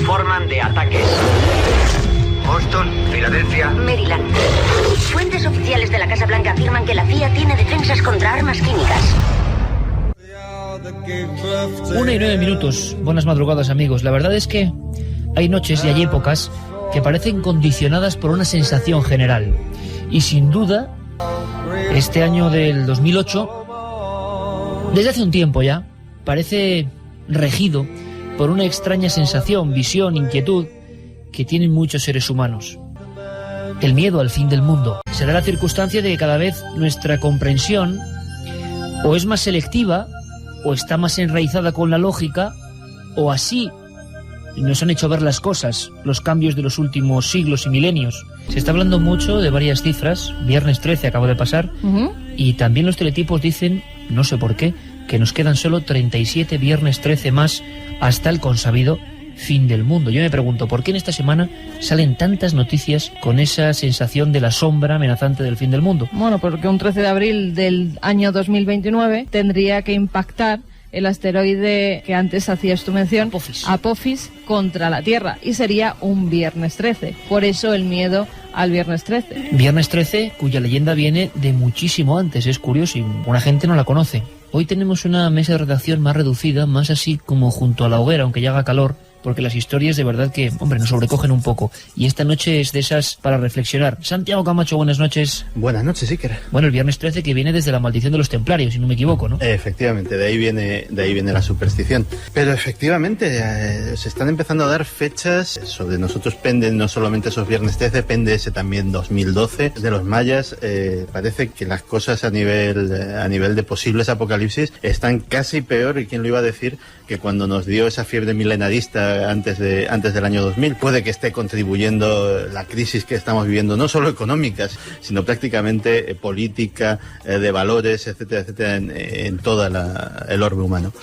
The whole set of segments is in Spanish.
informan de ataques. Boston, Filadelfia, Maryland. Fuentes oficiales de la Casa Blanca afirman que la CIA tiene defensas contra armas químicas. 1:09. Buenas madrugadas, amigos. La verdad es que hay noches y hay épocas que parecen condicionadas por una sensación general. Y sin duda, este año del 2008, desde hace un tiempo ya, parece regido por una extraña sensación, visión, inquietud que tienen muchos seres humanos. El miedo al fin del mundo. Se da la circunstancia de que cada vez nuestra comprensión o es más selectiva, o está más enraizada con la lógica, o así nos han hecho ver las cosas, los cambios de los últimos siglos y milenios. Se está hablando mucho de varias cifras. Viernes 13 acaba de pasar, y también los teletipos dicen, no sé por qué, que nos quedan solo 37 viernes 13 más hasta el consabido fin del mundo. Yo me pregunto, ¿por qué en esta semana salen tantas noticias con esa sensación de la sombra amenazante del fin del mundo? Bueno, porque un 13 de abril del año 2029 tendría que impactar el asteroide que antes hacías tu mención, Apophis, contra la Tierra, y sería un viernes 13. Por eso el miedo al viernes 13. Viernes 13, cuya leyenda viene de muchísimo antes, es curioso, y una gente no la conoce. Hoy tenemos una mesa de redacción más reducida, más así como junto a la hoguera, aunque ya haga calor, porque las historias de verdad que, hombre, nos sobrecogen un poco. Y esta noche es de esas para reflexionar. Santiago Camacho, buenas noches. Buenas noches, Iker. Bueno, el viernes 13 que viene desde la maldición de los templarios, si no me equivoco, ¿no? Efectivamente, de ahí viene la superstición. Pero efectivamente, se están empezando a dar fechas. Sobre nosotros penden no solamente esos viernes 13, pende ese también 2012 de los mayas. Parece que las cosas a nivel de posibles apocalipsis están casi peor, y quién lo iba a decir, que cuando nos dio esa fiebre milenarista antes del año 2000. Puede que esté contribuyendo la crisis que estamos viviendo, no solo económicas, sino prácticamente política, de valores, etcétera, etcétera, en toda el orbe humano.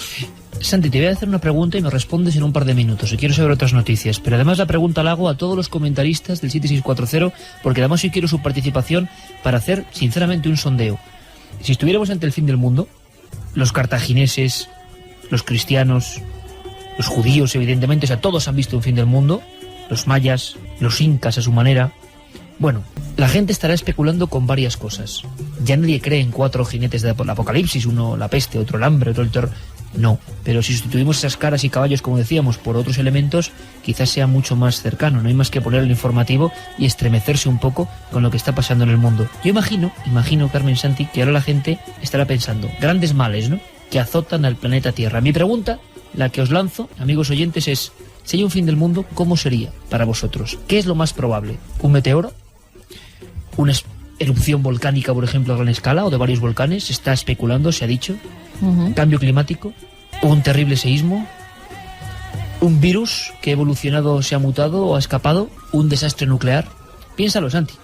Santi, te voy a hacer una pregunta y me respondes en un par de minutos, y quiero saber otras noticias, pero además la pregunta la hago a todos los comentaristas del 7640, porque además hoy quiero su participación para hacer, sinceramente, un sondeo. Si estuviéramos ante el fin del mundo, los cartagineses, los cristianos, los judíos, evidentemente, o sea, todos han visto un fin del mundo, los mayas, los incas a su manera. Bueno, la gente estará especulando con varias cosas. Ya nadie cree en 4 jinetes del apocalipsis, uno la peste, otro el hambre, otro el terror. No, pero si sustituimos esas caras y caballos, como decíamos, por otros elementos, quizás sea mucho más cercano. No hay más que poner el informativo y estremecerse un poco con lo que está pasando en el mundo. Yo imagino, Carmen, Santi, que ahora la gente estará pensando, grandes males, ¿no?, que azotan al planeta Tierra. Mi pregunta, la que os lanzo, amigos oyentes, es: si hay un fin del mundo, ¿cómo sería para vosotros? ¿Qué es lo más probable? ¿Un meteoro? ¿Una erupción volcánica, por ejemplo, a gran escala, o de varios volcanes? Se está especulando, se ha dicho. ¿Cambio climático? ¿Un terrible seísmo? ¿Un virus que ha evolucionado, se ha mutado o ha escapado? ¿Un desastre nuclear? Piénsalo, Santi.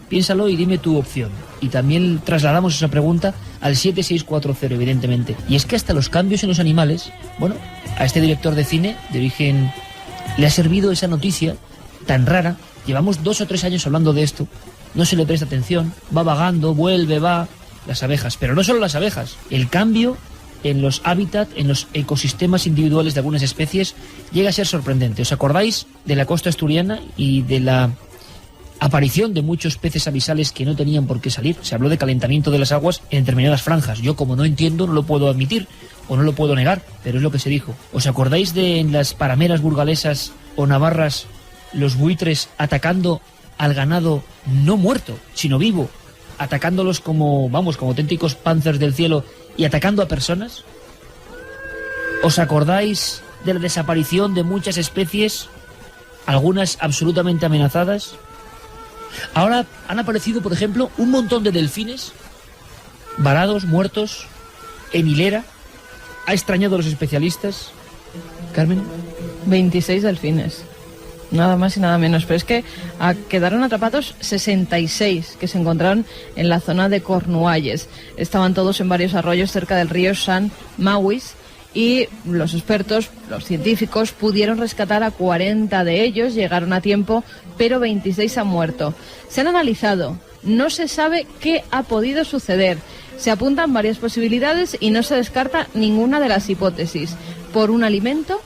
Piénsalo y dime tu opción. Y también trasladamos esa pregunta al 7640, evidentemente. Y es que hasta los cambios en los animales, bueno, a este director de cine de origen le ha servido esa noticia tan rara. Llevamos 2 o 3 años hablando de esto, no se le presta atención, va vagando, vuelve, va. Las abejas, pero no solo las abejas, el cambio en los hábitats, en los ecosistemas individuales de algunas especies llega a ser sorprendente. ¿Os acordáis de la costa asturiana y de la aparición de muchos peces abisales que no tenían por qué salir? Se habló de calentamiento de las aguas en determinadas franjas. Yo, como no entiendo, no lo puedo admitir o no lo puedo negar, pero es lo que se dijo. ¿Os acordáis de en las parameras burgalesas o navarras los buitres atacando al ganado no muerto, sino vivo, atacándolos como auténticos panzers del cielo y atacando a personas? ¿Os acordáis de la desaparición de muchas especies, algunas absolutamente amenazadas? Ahora han aparecido, por ejemplo, un montón de delfines varados, muertos, en hilera. ¿Ha extrañado a los especialistas, Carmen? 26 delfines. Nada más y nada menos, pero es que quedaron atrapados 66 que se encontraron en la zona de Cornualles. Estaban todos en varios arroyos cerca del río San Mawis y los expertos, los científicos, pudieron rescatar a 40 de ellos, llegaron a tiempo, pero 26 han muerto. Se han analizado, no se sabe qué ha podido suceder. Se apuntan varias posibilidades y no se descarta ninguna de las hipótesis. Por un alimento,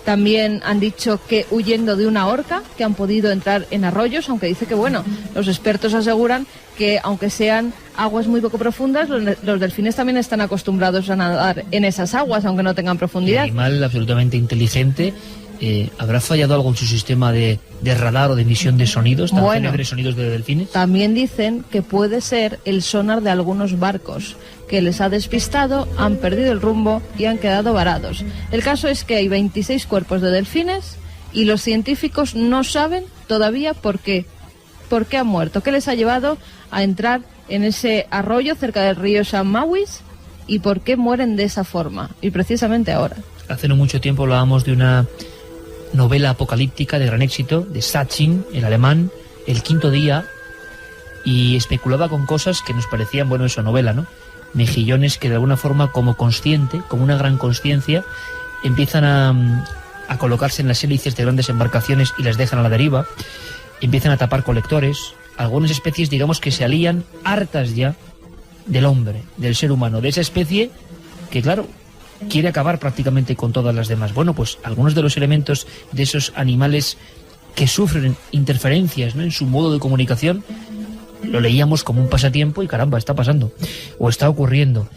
También han dicho que huyendo de una orca, que han podido entrar en arroyos, aunque dice que, bueno, los expertos aseguran que aunque sean aguas muy poco profundas, los delfines también están acostumbrados a nadar en esas aguas, aunque no tengan profundidad. Un animal absolutamente inteligente. ¿Habrá fallado algo en su sistema de radar o de emisión de sonidos, tan célebres sonidos de delfines? También dicen que puede ser el sonar de algunos barcos, que les ha despistado, han perdido el rumbo y han quedado varados. El caso es que hay 26 cuerpos de delfines y los científicos no saben todavía por qué han muerto, qué les ha llevado a entrar en ese arroyo cerca del río San Mawis y por qué mueren de esa forma, y precisamente ahora. Hace no mucho tiempo hablábamos de una novela apocalíptica de gran éxito, de Sachin, el alemán, El quinto día, y especulaba con cosas que nos parecían, bueno, eso, novela, ¿no? Mejillones que de alguna forma, como consciente, como una gran consciencia, empiezan a colocarse en las hélices de grandes embarcaciones y las dejan a la deriva, empiezan a tapar colectores, algunas especies, digamos, que se alían hartas ya del hombre, del ser humano, de esa especie que, claro, quiere acabar prácticamente con todas las demás. Bueno, pues algunos de los elementos de esos animales que sufren interferencias, ¿no?, en su modo de comunicación, lo leíamos como un pasatiempo y caramba, está pasando, o está ocurriendo.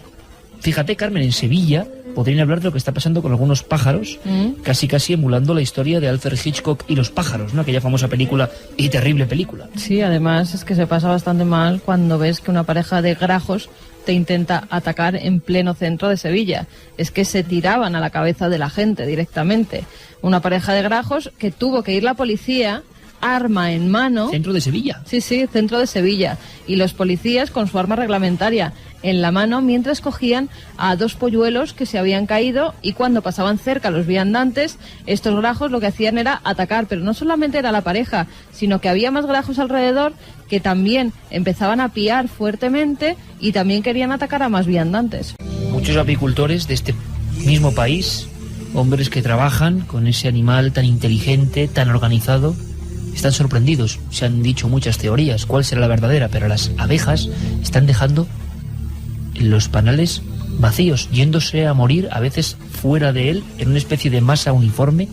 Fíjate, Carmen, en Sevilla podrían hablar de lo que está pasando con algunos pájaros, casi emulando la historia de Alfred Hitchcock y los pájaros, ¿no?, aquella famosa película y terrible película. Sí, además es que se pasa bastante mal cuando ves que una pareja de grajos te intenta atacar en pleno centro de Sevilla. Es que se tiraban a la cabeza de la gente directamente. Una pareja de grajos que tuvo que ir la policía, arma en mano. ¿Centro de Sevilla? Sí, centro de Sevilla. Y los policías con su arma reglamentaria en la mano mientras cogían a 2 polluelos que se habían caído, y cuando pasaban cerca los viandantes, estos grajos lo que hacían era atacar, pero no solamente era la pareja, sino que había más grajos alrededor que también empezaban a piar fuertemente y también querían atacar a más viandantes. Muchos apicultores de este mismo país, hombres que trabajan con ese animal tan inteligente, tan organizado, están sorprendidos. Se han dicho muchas teorías, cuál será la verdadera, pero las abejas están dejando los panales vacíos, yéndose a morir, a veces fuera de él, en una especie de masa uniforme.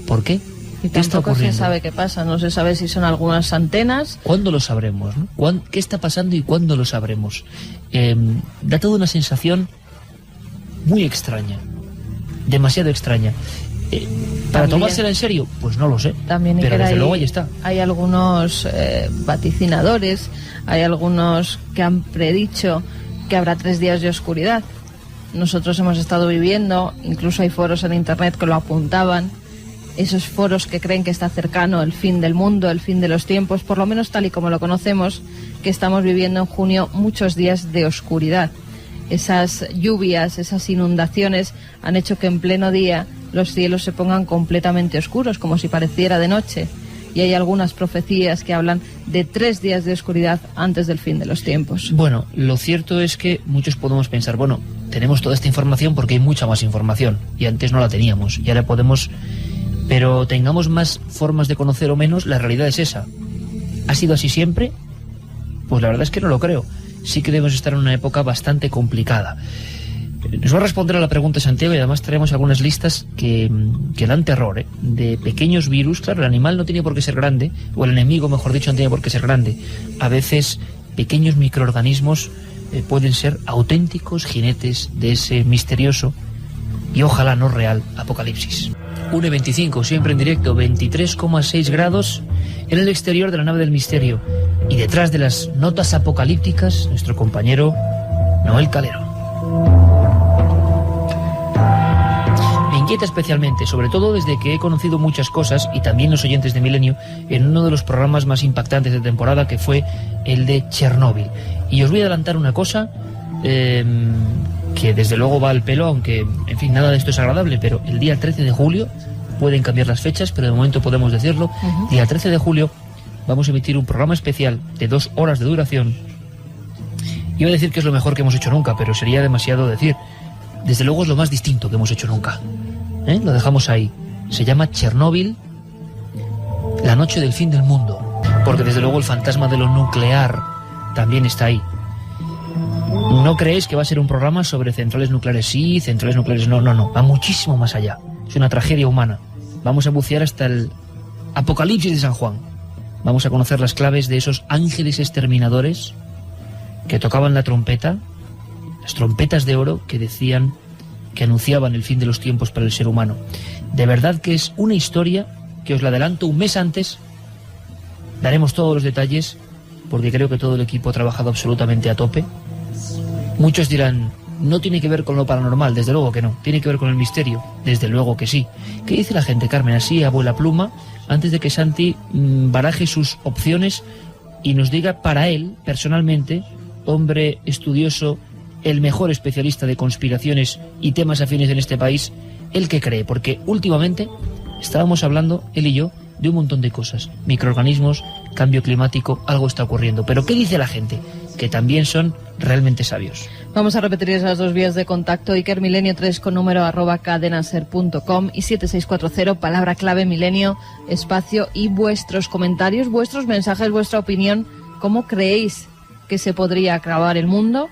¿Por qué? Y ¿Qué está ocurriendo? Se sabe qué pasa, no se sabe si son algunas antenas. ¿Cuándo lo sabremos, no? ¿Qué está pasando y cuándo lo sabremos? Da toda una sensación muy extraña, demasiado extraña. ¿Para también, tomársela en serio? Pues no lo sé, también, pero desde luego ahí está. Hay algunos vaticinadores, hay algunos que han predicho que habrá 3 días de oscuridad. Nosotros hemos estado viviendo, incluso hay foros en internet que lo apuntaban, esos foros que creen que está cercano el fin del mundo, el fin de los tiempos, por lo menos tal y como lo conocemos, que estamos viviendo en junio muchos días de oscuridad. Esas lluvias, esas inundaciones han hecho que en pleno día los cielos se pongan completamente oscuros, como si pareciera de noche. Y hay algunas profecías que hablan de 3 días de oscuridad antes del fin de los tiempos. Bueno, lo cierto es que muchos podemos pensar, bueno, tenemos toda esta información porque hay mucha más información, y antes no la teníamos, y ahora podemos... Pero tengamos más formas de conocer o menos, la realidad es esa. ¿Ha sido así siempre? Pues la verdad es que no lo creo. Sí que debemos estar en una época bastante complicada. Nos va a responder a la pregunta Santiago, y además traemos algunas listas que dan terror, de pequeños virus. Claro, el animal no tiene por qué ser grande, o el enemigo, mejor dicho, no tiene por qué ser grande. A veces pequeños microorganismos pueden ser auténticos jinetes de ese misterioso y ojalá no real apocalipsis. 1:25, siempre en directo, 23,6 grados en el exterior de la nave del misterio, y detrás de las notas apocalípticas, nuestro compañero Noel Calero. Me inquieta especialmente, sobre todo desde que he conocido muchas cosas, y también los oyentes de Milenio, en uno de los programas más impactantes de temporada, que fue el de Chernóbil. Y os voy a adelantar una cosa que desde luego va al pelo, aunque, en fin, nada de esto es agradable, pero el día 13 de julio, pueden cambiar las fechas, pero de momento podemos decirlo, día 13 de julio vamos a emitir un programa especial de 2 horas de duración. Iba a decir que es lo mejor que hemos hecho nunca, pero sería demasiado decir. Desde luego es lo más distinto que hemos hecho nunca. Lo dejamos ahí. Se llama Chernóbil, la noche del fin del mundo, porque desde luego el fantasma de lo nuclear también está ahí. No creéis que va a ser un programa sobre centrales nucleares sí, centrales nucleares no, va muchísimo más allá. Es una tragedia humana. Vamos a bucear hasta el Apocalipsis de San Juan. Vamos a conocer las claves de esos ángeles exterminadores que tocaban la trompeta, las trompetas de oro que decían, que anunciaban el fin de los tiempos para el ser humano. De verdad que es una historia que os la adelanto un mes antes. Daremos todos los detalles porque creo que todo el equipo ha trabajado absolutamente a tope. Muchos dirán, no tiene que ver con lo paranormal, desde luego que no. Tiene que ver con el misterio, desde luego que sí. ¿Qué dice la gente, Carmen? Así, a vuela pluma, antes de que Santi baraje sus opciones y nos diga para él, personalmente, hombre estudioso, el mejor especialista de conspiraciones y temas afines en este país, el que cree, porque últimamente estábamos hablando, él y yo, de un montón de cosas. Microorganismos, cambio climático, algo está ocurriendo. Pero ¿qué dice la gente? Que también son realmente sabios. Vamos a repetir esas dos vías de contacto. Iker Milenio 3 con número @cadenaser.com y 7640, palabra clave milenio, espacio, y vuestros comentarios, vuestros mensajes, vuestra opinión. ¿Cómo creéis que se podría acabar el mundo?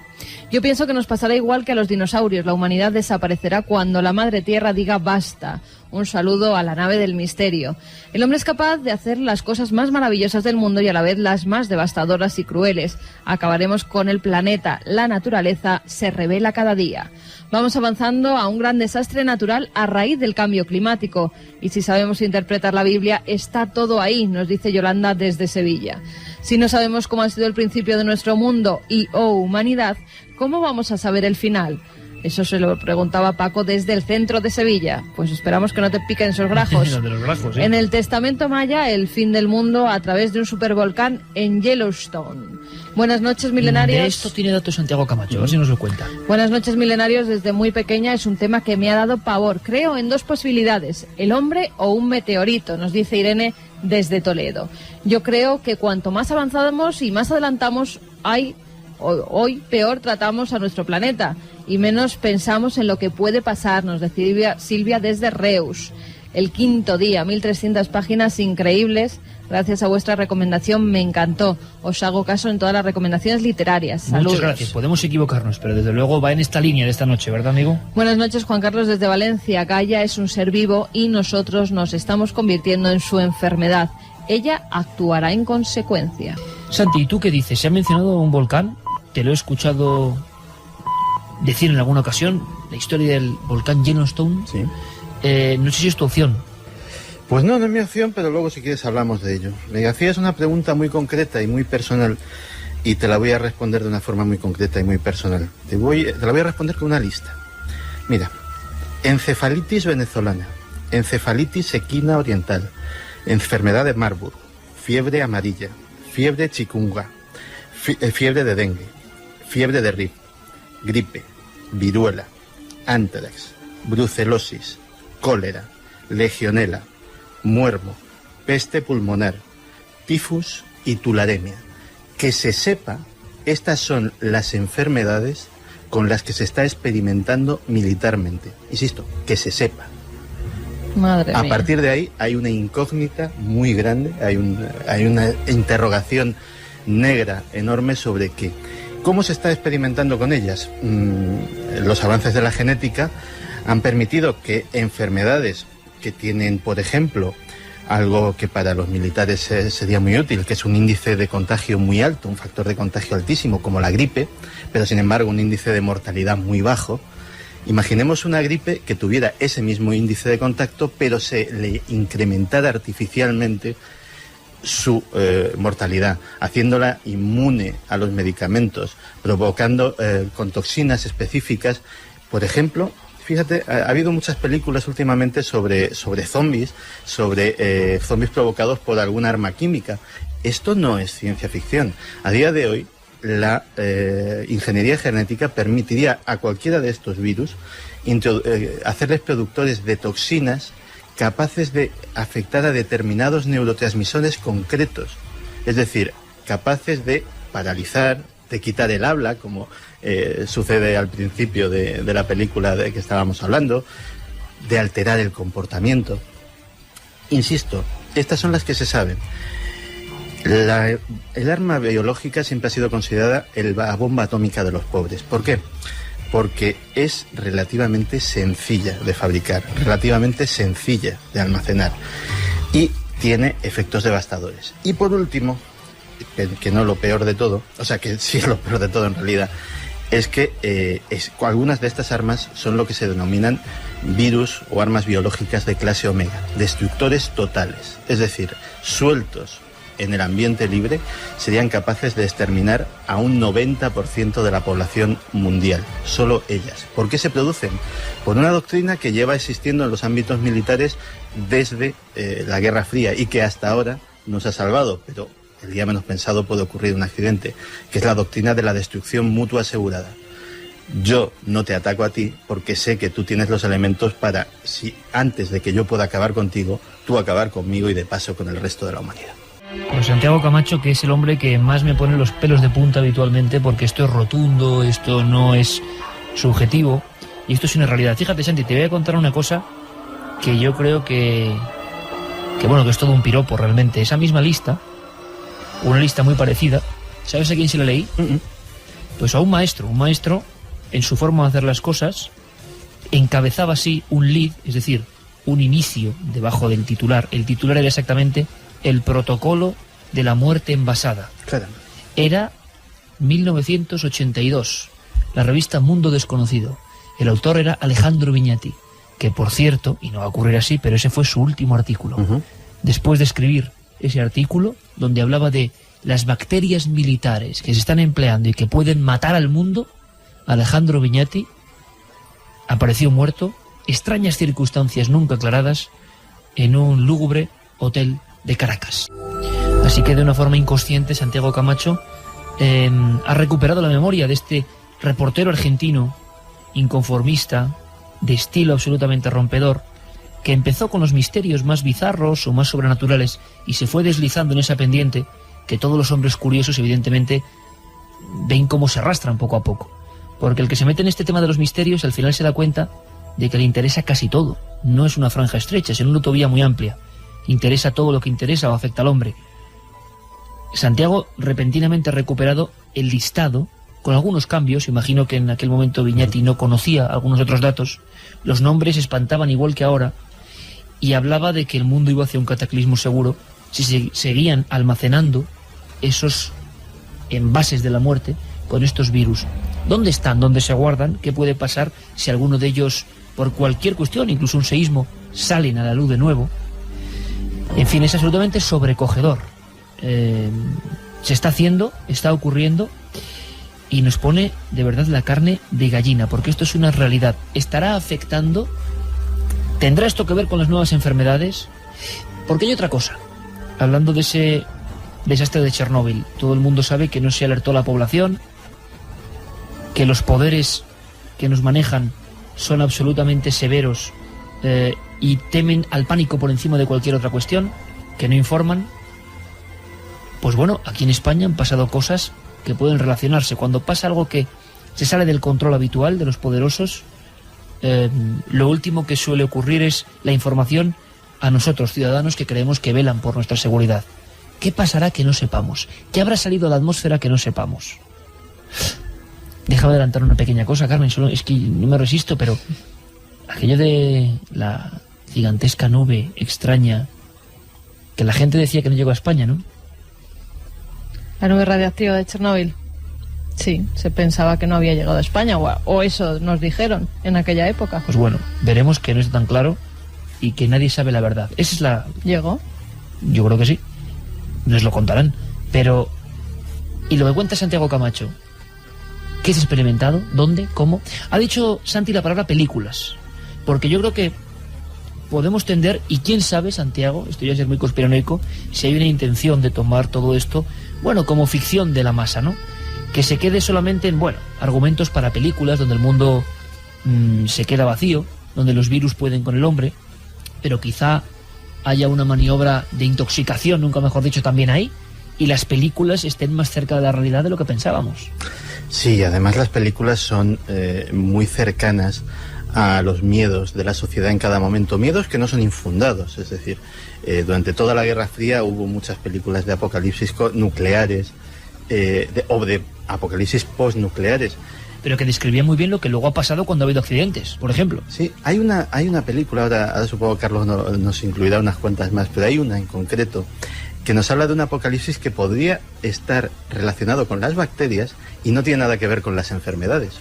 Yo pienso que nos pasará igual que a los dinosaurios. La humanidad desaparecerá cuando la Madre Tierra diga basta. Un saludo a la nave del misterio. El hombre es capaz de hacer las cosas más maravillosas del mundo y a la vez las más devastadoras y crueles. Acabaremos con el planeta. La naturaleza se revela cada día. Vamos avanzando a un gran desastre natural a raíz del cambio climático. Y si sabemos interpretar la Biblia, está todo ahí, nos dice Yolanda desde Sevilla. Si no sabemos cómo ha sido el principio de nuestro mundo y humanidad, ¿cómo vamos a saber el final? Eso se lo preguntaba Paco desde el centro de Sevilla. Pues esperamos que no te piquen esos grajos. De los grajos, ¿sí? En el testamento maya, el fin del mundo a través de un supervolcán en Yellowstone. Buenas noches, milenarios. De esto tiene datos Santiago Camacho, a ver si nos lo cuenta. Buenas noches, milenarios. Desde muy pequeña es un tema que me ha dado pavor. Creo en dos posibilidades, el hombre o un meteorito, nos dice Irene desde Toledo. Yo creo que cuanto más avanzamos y más adelantamos, hoy peor tratamos a nuestro planeta y menos pensamos en lo que puede pasar, nos dice Silvia desde Reus. El quinto día, 1300 páginas increíbles. Gracias a vuestra recomendación, me encantó. Os hago caso en todas las recomendaciones literarias. Saludos. Muchas gracias. Podemos equivocarnos, pero desde luego va en esta línea de esta noche, ¿verdad, amigo? Buenas noches, Juan Carlos desde Valencia. Gaia es un ser vivo y nosotros nos estamos convirtiendo en su enfermedad. Ella actuará en consecuencia. Santi, ¿y tú qué dices? ¿Se ha mencionado un volcán? Te lo he escuchado decir en alguna ocasión, la historia del volcán Yellowstone. Sí. No sé si es tu opción. Pues no es mi opción, pero luego si quieres hablamos de ello. Me hacías una pregunta muy concreta y muy personal y te la voy a responder de una forma muy concreta y muy personal. Te la voy a responder con una lista. Mira, encefalitis venezolana, encefalitis equina oriental, enfermedad de Marburg, fiebre amarilla, fiebre chikungunya, fiebre de dengue, fiebre de Rif, gripe, viruela, ántrax, brucelosis, cólera, legionela, muermo, peste pulmonar, tifus y tularemia. Que se sepa, estas son las enfermedades con las que se está experimentando militarmente. Insisto, que se sepa. Madre mía. A partir de ahí hay una incógnita muy grande, hay una interrogación negra enorme sobre qué. ¿Cómo se está experimentando con ellas? Los avances de la genética han permitido que enfermedades que tienen, por ejemplo, algo que para los militares sería muy útil, que es un índice de contagio muy alto, un factor de contagio altísimo, como la gripe, pero sin embargo un índice de mortalidad muy bajo. Imaginemos una gripe que tuviera ese mismo índice de contacto, pero se le incrementara artificialmente su mortalidad, haciéndola inmune a los medicamentos, provocando con toxinas específicas. Por ejemplo, fíjate, ha habido muchas películas últimamente sobre zombies, sobre zombies provocados por alguna arma química. Esto no es ciencia ficción. A día de hoy, la ingeniería genética permitiría a cualquiera de estos virus hacerles productores de toxinas capaces de afectar a determinados neurotransmisores concretos. Es decir, capaces de paralizar, de quitar el habla, como sucede al principio de la película de que estábamos hablando, de alterar el comportamiento. Insisto, estas son las que se saben. El arma biológica siempre ha sido considerada la bomba atómica de los pobres. ¿Por qué? porque es relativamente sencilla de fabricar, relativamente sencilla de almacenar y tiene efectos devastadores. Y por último, que no lo peor de todo, o sea que sí es lo peor de todo en realidad, es que algunas de estas armas son lo que se denominan virus o armas biológicas de clase Omega, destructores totales, es decir, sueltos en el ambiente libre, serían capaces de exterminar a un 90% de la población mundial, solo ellas. ¿Por qué se producen? Por una doctrina que lleva existiendo en los ámbitos militares desde la Guerra Fría y que hasta ahora nos ha salvado, pero el día menos pensado puede ocurrir un accidente, que es la doctrina de la destrucción mutua asegurada. Yo no te ataco a ti porque sé que tú tienes los elementos para, si antes de que yo pueda acabar contigo, tú acabar conmigo y de paso con el resto de la humanidad. Pues Santiago Camacho, que es el hombre que más me pone los pelos de punta habitualmente, porque esto es rotundo, esto no es subjetivo, y esto es una realidad. Fíjate, Santi, te voy a contar una cosa que yo creo que es todo un piropo realmente. Esa misma lista, una lista muy parecida, ¿sabes a quién se la leí? Pues a un maestro, en su forma de hacer las cosas, encabezaba así un lead, es decir, un inicio debajo del titular. El titular era exactamente el protocolo de la muerte envasada. Claro. Era 1982, la revista Mundo Desconocido. El autor era Alejandro Viñati, que por cierto, y no va a ocurrir así, pero ese fue su último artículo. Después de escribir ese artículo, donde hablaba de las bacterias militares que se están empleando y que pueden matar al mundo, Alejandro Viñati apareció muerto, extrañas circunstancias nunca aclaradas, en un lúgubre hotel de Caracas. Así que de una forma inconsciente Santiago Camacho ha recuperado la memoria de este reportero argentino inconformista, de estilo absolutamente rompedor, que empezó con los misterios más bizarros o más sobrenaturales y se fue deslizando en esa pendiente que todos los hombres curiosos evidentemente ven cómo se arrastran poco a poco. Porque el que se mete en este tema de los misterios al final se da cuenta de que le interesa casi todo. No es una franja estrecha, es en una autovía muy amplia. Interesa todo lo que interesa o afecta al hombre. Santiago repentinamente ha recuperado el listado, con algunos cambios. Imagino que en aquel momento Viñati no conocía algunos otros datos. Los nombres espantaban igual que ahora, y hablaba de que el mundo iba hacia un cataclismo seguro si se seguían almacenando esos envases de la muerte con estos virus. ¿Dónde están? ¿Dónde se guardan? ¿Qué puede pasar si alguno de ellos, por cualquier cuestión, incluso un seísmo, salen a la luz de nuevo? En fin, es absolutamente sobrecogedor. Se está haciendo, está ocurriendo, y nos pone de verdad la carne de gallina, porque esto es una realidad. ¿Estará afectando? ¿Tendrá esto que ver con las nuevas enfermedades? Porque hay otra cosa. Hablando de ese desastre de Chernóbil, todo el mundo sabe que no se alertó a la población, que los poderes que nos manejan son absolutamente severos y temen al pánico por encima de cualquier otra cuestión, que no informan. Pues bueno, aquí en España han pasado cosas que pueden relacionarse. Cuando pasa algo que se sale del control habitual de los poderosos, lo último que suele ocurrir es la información a nosotros, ciudadanos, que creemos que velan por nuestra seguridad. ¿Qué pasará que no sepamos? ¿Qué habrá salido a la atmósfera que no sepamos? Déjame adelantar una pequeña cosa, Carmen, solo es que no me resisto, pero aquello de la gigantesca nube extraña que la gente decía que no llegó a España, ¿no? La nube radiactiva de Chernóbil. Sí, se pensaba que no había llegado a España, o eso nos dijeron en aquella época. Pues bueno, veremos que no es tan claro y que nadie sabe la verdad. Esa es la... ¿Llegó? Yo creo que sí. Nos lo contarán. Pero... ¿y lo que cuenta Santiago Camacho? ¿Qué es experimentado? ¿Dónde? ¿Cómo? Ha dicho Santi la palabra películas. Porque yo creo que podemos tender, y quién sabe, Santiago, esto ya es ser muy conspiranoico, si hay una intención de tomar todo esto, bueno, como ficción de la masa, ¿no? Que se quede solamente en, bueno, argumentos para películas donde el mundo se queda vacío, donde los virus pueden con el hombre, pero quizá haya una maniobra de intoxicación, nunca mejor dicho, también ahí, y las películas estén más cerca de la realidad de lo que pensábamos. Sí, además las películas son muy cercanas a los miedos de la sociedad en cada momento, miedos que no son infundados, es decir, durante toda la Guerra Fría hubo muchas películas de apocalipsis nucleares, o de apocalipsis postnucleares. pero que describía muy bien lo que luego ha pasado cuando ha habido accidentes, por ejemplo. Sí, hay una película, ahora supongo Carlos nos incluirá unas cuantas más, pero hay una en concreto que nos habla de un apocalipsis que podría estar relacionado con las bacterias y no tiene nada que ver con las enfermedades.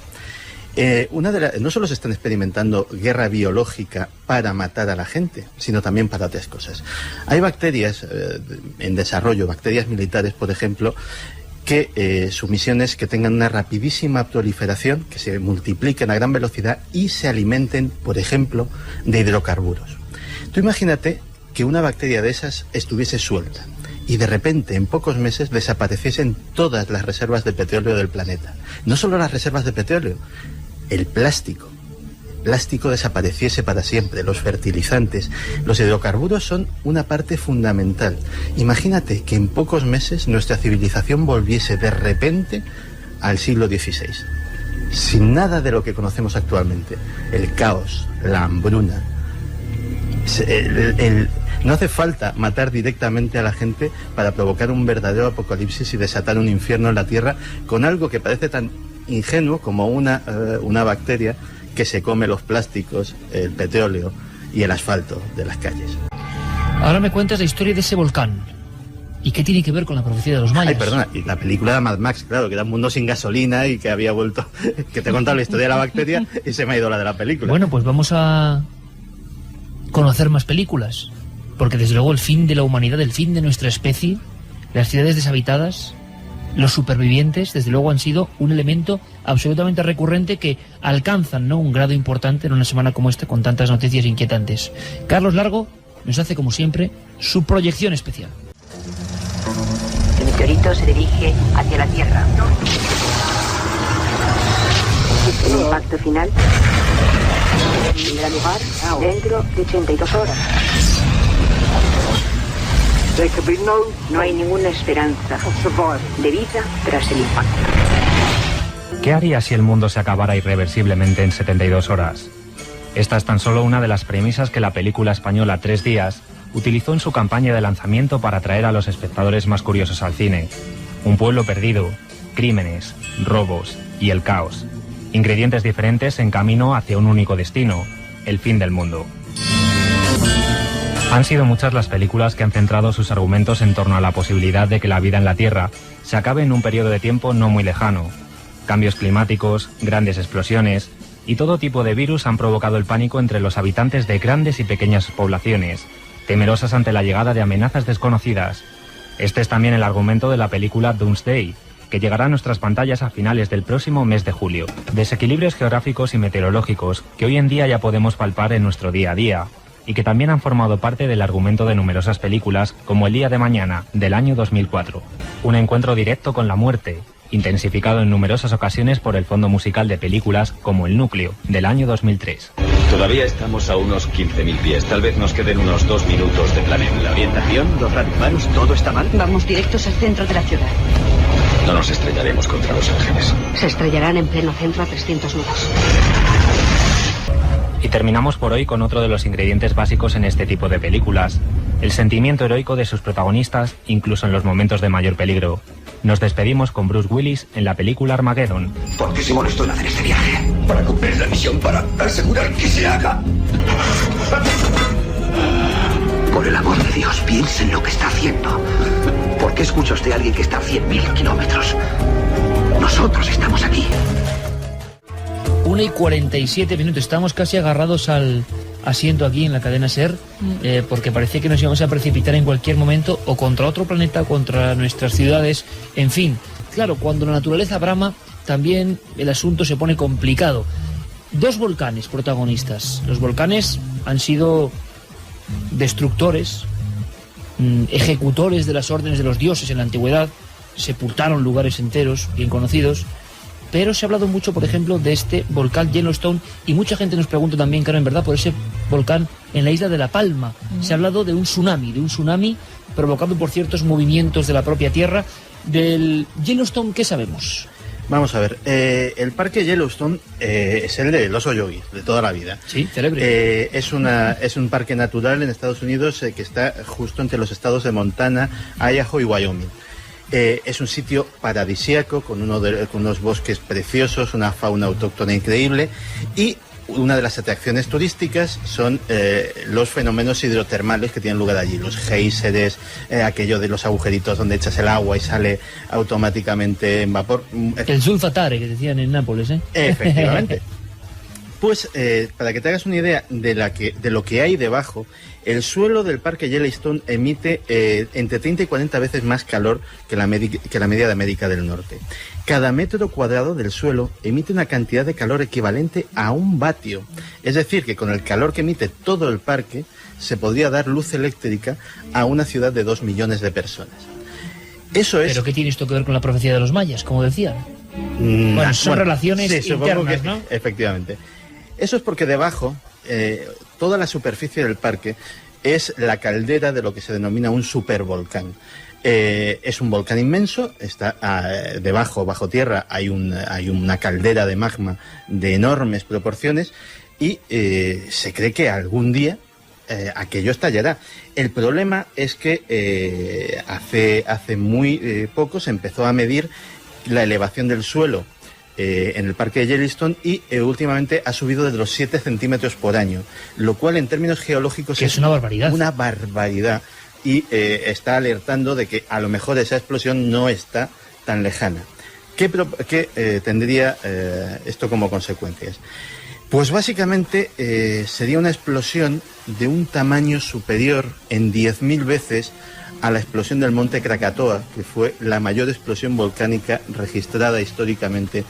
No solo se están experimentando guerra biológica para matar a la gente, sino también para otras cosas. Hay bacterias en desarrollo, bacterias militares, por ejemplo, que su misión es que tengan una rapidísima proliferación, que se multipliquen a gran velocidad y se alimenten, por ejemplo, de hidrocarburos. Tú imagínate que una bacteria de esas estuviese suelta y de repente, en pocos meses, desapareciesen todas las reservas de petróleo del planeta. No solo las reservas de petróleo, el plástico. El plástico desapareciese para siempre, los fertilizantes. Los hidrocarburos son una parte fundamental. Imagínate que en pocos meses nuestra civilización volviese de repente al siglo XVI, sin nada de lo que conocemos actualmente. El caos, la hambruna. No hace falta matar directamente a la gente para provocar un verdadero apocalipsis y desatar un infierno en la Tierra con algo que parece tan ingenuo como una bacteria que se come los plásticos, el petróleo y el asfalto de las calles. Ahora me cuentas la historia de ese volcán. ¿Y qué tiene que ver con la profecía de los mayas? Ay, perdona, y la película de Mad Max, claro, que era un mundo sin gasolina y que había vuelto, que te he contado la historia de la bacteria y se me ha ido la de la película. Bueno, pues vamos a conocer más películas, porque desde luego el fin de la humanidad, el fin de nuestra especie, las ciudades deshabitadas, los supervivientes, desde luego han sido un elemento absolutamente recurrente que alcanzan, ¿no?, un grado importante en una semana como esta con tantas noticias inquietantes. Carlos Largo nos hace, como siempre, su proyección especial. El meteorito se dirige hacia la Tierra. El impacto final tendrá lugar dentro de 82 horas. No hay ninguna esperanza de vida tras el impacto. ¿Qué haría si el mundo se acabara irreversiblemente en 72 horas? Esta es tan solo una de las premisas que la película española 3 días utilizó en su campaña de lanzamiento para atraer a los espectadores más curiosos al cine. Un pueblo perdido, crímenes, robos y el caos. Ingredientes diferentes en camino hacia un único destino, el fin del mundo. Han sido muchas las películas que han centrado sus argumentos en torno a la posibilidad de que la vida en la Tierra se acabe en un periodo de tiempo no muy lejano. Cambios climáticos, grandes explosiones y todo tipo de virus han provocado el pánico entre los habitantes de grandes y pequeñas poblaciones, temerosas ante la llegada de amenazas desconocidas. Este es también el argumento de la película Doomsday, que llegará a nuestras pantallas a finales del próximo mes de julio. Desequilibrios geográficos y meteorológicos que hoy en día ya podemos palpar en nuestro día a día, y que también han formado parte del argumento de numerosas películas como El día de mañana, del año 2004. Un encuentro directo con la muerte, intensificado en numerosas ocasiones por el fondo musical de películas como El núcleo, del año 2003. Todavía estamos a unos 15.000 pies, tal vez nos queden unos 2 minutos de planeta. La orientación, los radiomanos, ¿todo está mal? Vamos directos al centro de la ciudad. No nos estrellaremos contra Los Ángeles. Se estrellarán en pleno centro a 300 nudos. Y terminamos por hoy con otro de los ingredientes básicos en este tipo de películas, el sentimiento heroico de sus protagonistas, incluso en los momentos de mayor peligro. Nos despedimos con Bruce Willis en la película Armageddon. ¿Por qué se molestó en hacer este viaje? Para cumplir la misión, para asegurar que se haga. Por el amor de Dios, piense en lo que está haciendo. ¿Por qué escucha usted a alguien que está a 100.000 kilómetros? Nosotros estamos aquí. 1:47. Estamos casi agarrados al asiento aquí en la cadena SER, porque parecía que nos íbamos a precipitar en cualquier momento o contra otro planeta, contra nuestras ciudades, en fin. Claro, cuando la naturaleza brama, también el asunto se pone complicado. 2 volcanes protagonistas. Los volcanes han sido destructores, ejecutores de las órdenes de los dioses en la antigüedad, sepultaron lugares enteros, bien conocidos. Pero se ha hablado mucho, por ejemplo, de este volcán Yellowstone, y mucha gente nos pregunta también, claro, en verdad, por ese volcán en la isla de La Palma. Se ha hablado de un tsunami provocado por ciertos movimientos de la propia Tierra. Del Yellowstone, ¿qué sabemos? Vamos a ver, el parque Yellowstone es el del oso yogi, de toda la vida. Sí, célebre. Es un parque natural en Estados Unidos que está justo entre los estados de Montana, Idaho y Wyoming. Es un sitio paradisíaco con unos bosques preciosos, una fauna autóctona increíble, y una de las atracciones turísticas son los fenómenos hidrotermales que tienen lugar allí, los géiseres, aquello de los agujeritos donde echas el agua y sale automáticamente en vapor. El sulfatare que decían en Nápoles, ¿eh? Efectivamente. Pues para que te hagas una idea de lo que hay debajo, el suelo del Parque Yellowstone emite entre 30 y 40 veces más calor que la media de América del Norte. Cada metro cuadrado del suelo emite una cantidad de calor equivalente a 1 vatio. Es decir, que con el calor que emite todo el parque se podría dar luz eléctrica a una ciudad de 2 millones de personas. Eso es... ¿Pero qué tiene esto que ver con la profecía de los mayas, como decían? Son relaciones internas, ¿no? Efectivamente. Eso es porque debajo, toda la superficie del parque es la caldera de lo que se denomina un supervolcán. Es un volcán inmenso, está debajo, bajo tierra, hay una caldera de magma de enormes proporciones y se cree que algún día aquello estallará. El problema es que hace muy poco se empezó a medir la elevación del suelo en el parque de Yellowstone y últimamente ha subido de los 7 centímetros por año, lo cual en términos geológicos es una barbaridad. Una barbaridad. Y está alertando de que a lo mejor esa explosión no está tan lejana. ¿Qué tendría esto como consecuencias? Pues básicamente sería una explosión de un tamaño superior en 10.000 veces a la explosión del monte Krakatoa, que fue la mayor explosión volcánica registrada históricamente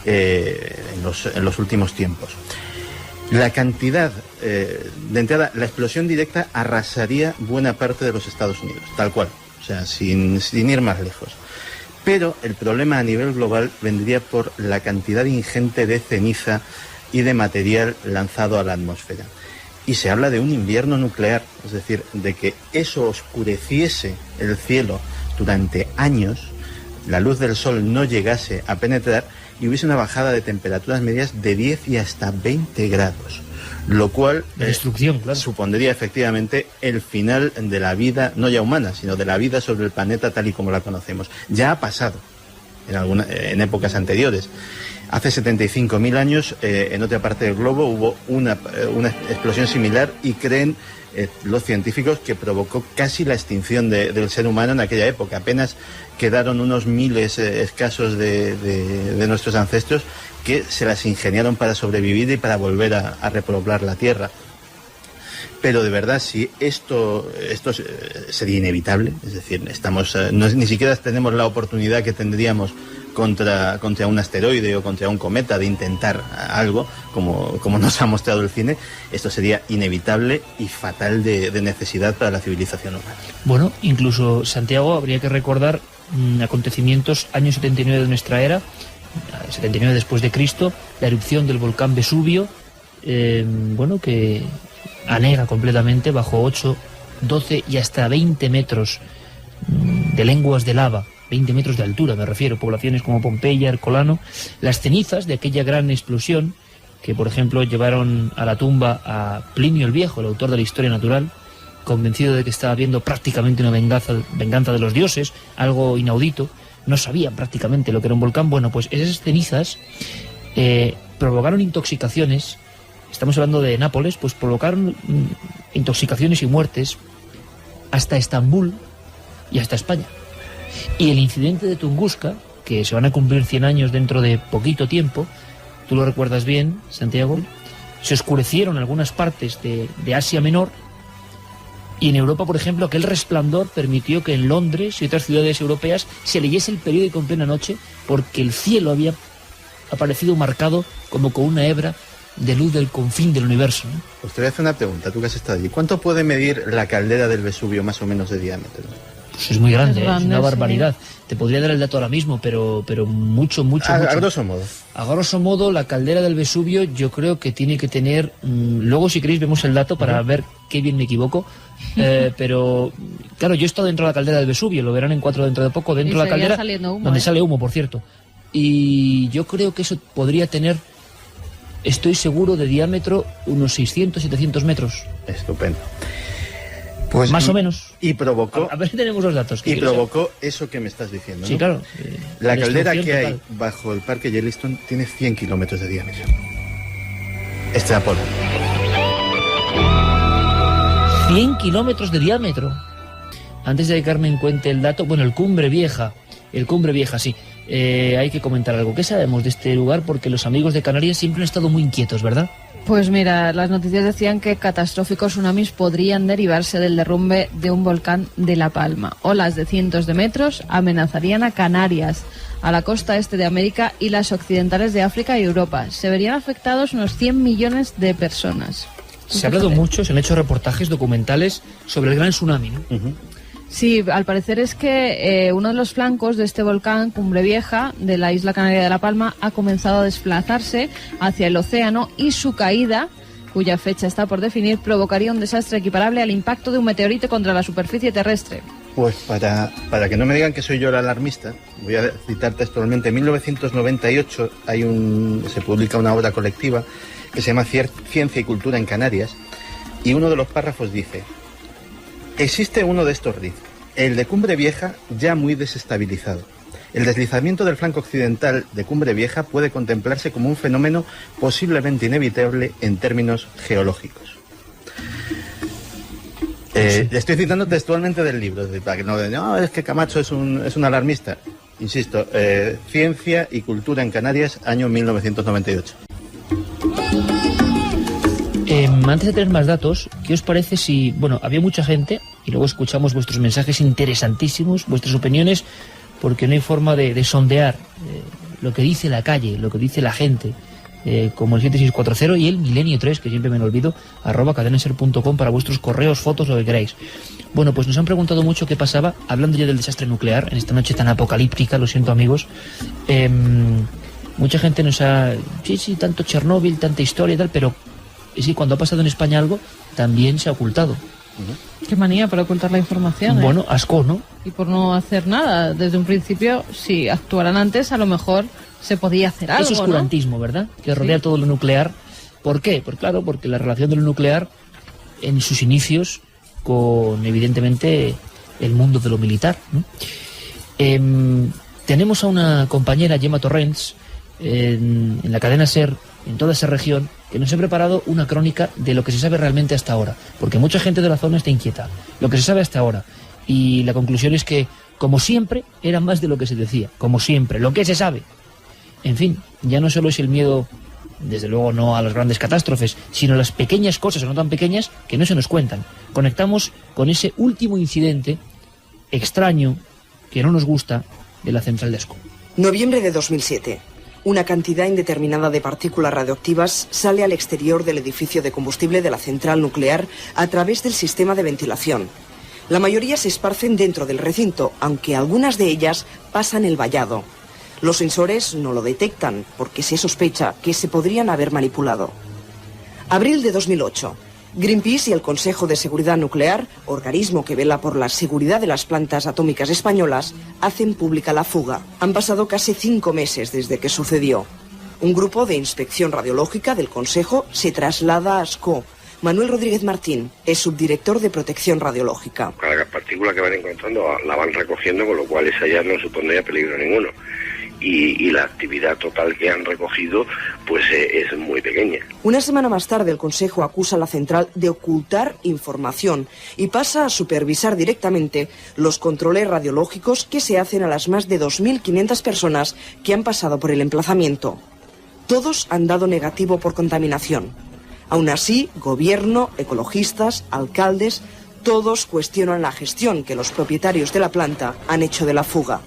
en los últimos tiempos. La cantidad de entrada, la explosión directa arrasaría buena parte de los Estados Unidos, tal cual, o sea, sin ir más lejos. Pero el problema a nivel global vendría por la cantidad ingente de ceniza y de material lanzado a la atmósfera. Y se habla de un invierno nuclear, es decir, de que eso oscureciese el cielo durante años, la luz del sol no llegase a penetrar y hubiese una bajada de temperaturas medias de 10 y hasta 20 grados, lo cual destrucción, claro, supondría efectivamente el final de la vida, no ya humana, sino de la vida sobre el planeta tal y como la conocemos. Ya ha pasado en épocas anteriores. Hace 75.000 años, en otra parte del globo, hubo una explosión similar y creen los científicos que provocó casi la extinción del ser humano en aquella época. Apenas quedaron unos miles escasos de nuestros ancestros que se las ingeniaron para sobrevivir y para volver a repoblar la Tierra. Pero de verdad, si esto sería inevitable, es decir, ni siquiera tenemos la oportunidad que tendríamos contra un asteroide o contra un cometa de intentar algo, como nos ha mostrado el cine, esto sería inevitable y fatal de necesidad para la civilización humana. Bueno, incluso, Santiago, habría que recordar acontecimientos año 79 de nuestra era, 79 después de Cristo, la erupción del volcán Vesubio, que anega completamente bajo 8, 12 y hasta 20 metros de lenguas de lava, 20 metros de altura me refiero, poblaciones como Pompeya, Herculano, las cenizas de aquella gran explosión que, por ejemplo, llevaron a la tumba a Plinio el Viejo, el autor de la historia natural, convencido de que estaba viendo prácticamente una venganza de los dioses, algo inaudito, no sabían prácticamente lo que era un volcán. Bueno, pues esas cenizas provocaron intoxicaciones, estamos hablando de Nápoles, pues provocaron intoxicaciones y muertes hasta Estambul y hasta España. Y el incidente de Tunguska, que se van a cumplir 100 años dentro de poquito tiempo, tú lo recuerdas bien, Santiago, se oscurecieron algunas partes de Asia Menor, y en Europa, por ejemplo, aquel resplandor permitió que en Londres y otras ciudades europeas se leyese el periódico en plena noche, porque el cielo había aparecido marcado como con una hebra de luz del confín del universo, ¿no? Pues te voy a hacer una pregunta, tú que has estado allí. ¿Cuánto puede medir la caldera del Vesubio más o menos de diámetro? Pues es muy grande, es una barbaridad. Sí. Te podría dar el dato ahora mismo, pero mucho. A grosso modo. A grosso modo, la caldera del Vesubio yo creo que tiene que tener... luego, si queréis, vemos el dato para ver qué bien me equivoco. Pero, claro, yo he estado dentro de la caldera del Vesubio, lo verán en 4 dentro de poco, dentro de la caldera, humo, donde sale humo, por cierto. Y yo creo que eso podría tener, estoy seguro, de diámetro unos 600, 700 metros. Estupendo. Pues más o menos. Y provocó... A ver si tenemos los datos. Y provocó eso que me estás diciendo, sí, ¿no? Claro. La caldera que total. hay bajo el parque Yellowstone tiene 100 kilómetros de diámetro. Extrapola. 100 kilómetros de diámetro. Antes de que Carmen cuente el dato, bueno, el Cumbre Vieja, sí. Hay que comentar algo. ¿Qué sabemos de este lugar? Porque los amigos de Canarias siempre han estado muy inquietos, ¿verdad? Pues mira, las noticias decían que catastróficos tsunamis podrían derivarse del derrumbe de un volcán de La Palma. Olas de cientos de metros amenazarían a Canarias, a la costa este de América y las occidentales de África y Europa. Se verían afectados unos 100 millones de personas. Se ha hablado mucho, se han hecho reportajes documentales sobre el gran tsunami, ¿no? Sí, al parecer es que uno de los flancos de este volcán, Cumbre Vieja, de la isla canaria de La Palma, ha comenzado a desplazarse hacia el océano y su caída, cuya fecha está por definir, provocaría un desastre equiparable al impacto de un meteorito contra la superficie terrestre. Pues para que no me digan que soy yo el alarmista, voy a citar textualmente. En 1998 se publica una obra colectiva que se llama Ciencia y Cultura en Canarias, y uno de los párrafos dice: existe uno de estos rift, el de Cumbre Vieja, ya muy desestabilizado. El deslizamiento del flanco occidental de Cumbre Vieja puede contemplarse como un fenómeno posiblemente inevitable en términos geológicos. Le estoy citando textualmente del libro, para que no, es que Camacho es un alarmista. Insisto, Ciencia y Cultura en Canarias, año 1998. Antes de tener más datos, ¿qué os parece si... Bueno, había mucha gente, y luego escuchamos vuestros mensajes interesantísimos, vuestras opiniones, porque no hay forma de sondear lo que dice la calle, lo que dice la gente, como el 7640 y el Milenio 3, que siempre me lo olvido, @cadenaser.com para vuestros correos, fotos, lo que queráis. Bueno, pues nos han preguntado mucho qué pasaba, hablando ya del desastre nuclear, en esta noche tan apocalíptica, lo siento amigos. Mucha gente nos ha... Sí, tanto Chernóbil, tanta historia y tal, pero... sí, cuando ha pasado en España algo, también se ha ocultado. Qué manía para ocultar la información. Bueno, asco, ¿no? Y por no hacer nada. Desde un principio, si actuaran antes, a lo mejor se podía hacer algo, eso es oscurantismo, ¿no? ¿Verdad? Que rodea todo lo nuclear. ¿Por qué? Pues claro, porque la relación de lo nuclear, en sus inicios, con, evidentemente, el mundo de lo militar, ¿no? Tenemos a una compañera, Gemma Torrents, en la cadena SER, en toda esa región, que nos ha preparado una crónica de lo que se sabe realmente hasta ahora, porque mucha gente de la zona está inquieta, lo que se sabe hasta ahora, y la conclusión es que, como siempre, era más de lo que se decía, como siempre, lo que se sabe. En fin, ya no solo es el miedo, desde luego no a las grandes catástrofes, sino a las pequeñas cosas o no tan pequeñas que no se nos cuentan. Conectamos con ese último incidente extraño, que no nos gusta, de la central de Ascó. Noviembre de 2007. Una cantidad indeterminada de partículas radioactivas sale al exterior del edificio de combustible de la central nuclear a través del sistema de ventilación. La mayoría se esparcen dentro del recinto, aunque algunas de ellas pasan el vallado. Los sensores no lo detectan porque se sospecha que se podrían haber manipulado. Abril de 2008. Greenpeace y el Consejo de Seguridad Nuclear, organismo que vela por la seguridad de las plantas atómicas españolas, hacen pública la fuga. Han pasado casi 5 meses desde que sucedió. Un grupo de inspección radiológica del Consejo se traslada a Ascó. Manuel Rodríguez Martín es subdirector de protección radiológica. Cada partícula que van encontrando la van recogiendo, con lo cual esa ya no supondría peligro ninguno. Y la actividad total que han recogido pues es muy pequeña. Una semana más tarde el Consejo acusa a la central de ocultar información y pasa a supervisar directamente los controles radiológicos que se hacen a las más de 2.500 personas que han pasado por el emplazamiento. Todos han dado negativo por contaminación. Aún así, gobierno, ecologistas, alcaldes, todos cuestionan la gestión que los propietarios de la planta han hecho de la fuga.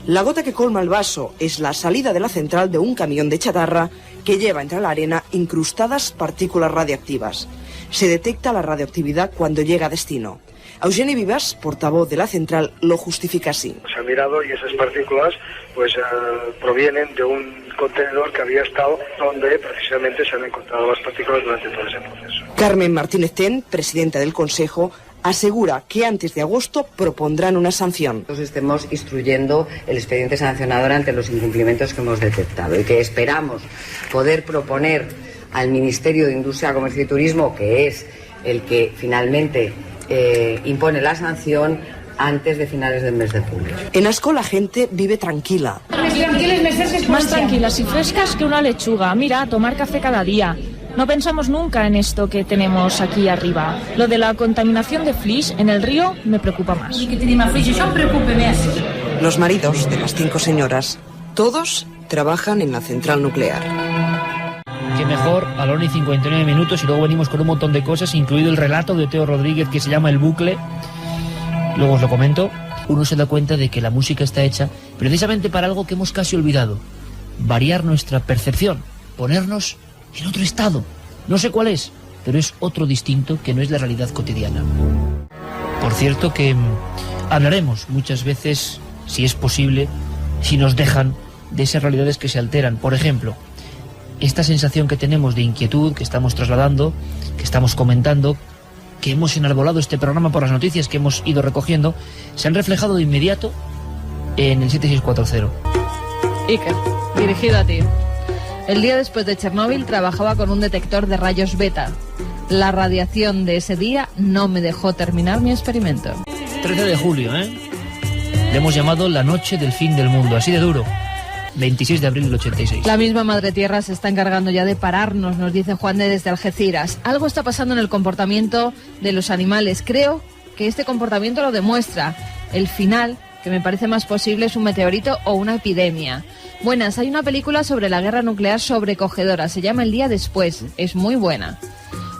La gota que colma el vaso es la salida de la central de un camión de chatarra que lleva entre la arena incrustadas partículas radiactivas. Se detecta la radioactividad cuando llega a destino. Eugeni Vivas, portavoz de la central, lo justifica así. Se ha mirado y esas partículas provienen de un contenedor que había estado donde precisamente se han encontrado las partículas durante todo ese proceso. Carmen Martínez Ten, presidenta del Consejo, asegura que antes de agosto propondrán una sanción. Estemos instruyendo el expediente sancionador ante los incumplimientos que hemos detectado y que esperamos poder proponer al Ministerio de Industria, Comercio y Turismo, que es el que finalmente impone la sanción antes de finales del mes de julio. En Ascó la gente vive tranquila. Más tranquilas y frescas que una lechuga. Mira, tomar café cada día. No pensamos nunca en esto que tenemos aquí arriba. Lo de la contaminación de Flix en el río me preocupa más. Los maridos de las 5 señoras, todos trabajan en la central nuclear. Que mejor a la 1:59 minutos y luego venimos con un montón de cosas, incluido el relato de Teo Rodríguez que se llama El Bucle. Luego os lo comento. Uno se da cuenta de que la música está hecha precisamente para algo que hemos casi olvidado: variar nuestra percepción, ponernos en otro estado. No sé cuál es, pero es otro distinto que no es la realidad cotidiana. Por cierto que hablaremos muchas veces, si es posible, si nos dejan, de esas realidades que se alteran. Por ejemplo, esta sensación que tenemos de inquietud, que estamos trasladando, que estamos comentando, que hemos enarbolado este programa por las noticias que hemos ido recogiendo, se han reflejado de inmediato en el 7640. Iker, dirigido a ti. El día después de Chernóbil trabajaba con un detector de rayos beta. La radiación de ese día no me dejó terminar mi experimento. 13 de julio, ¿eh? Le hemos llamado la noche del fin del mundo, así de duro. 26 de abril del 86. La misma Madre Tierra se está encargando ya de pararnos, nos dice Juan de desde Algeciras. Algo está pasando en el comportamiento de los animales. Creo que este comportamiento lo demuestra. El final, que me parece más posible, es un meteorito o una epidemia. Buenas, hay una película sobre la guerra nuclear sobrecogedora. Se llama El día después. Es muy buena.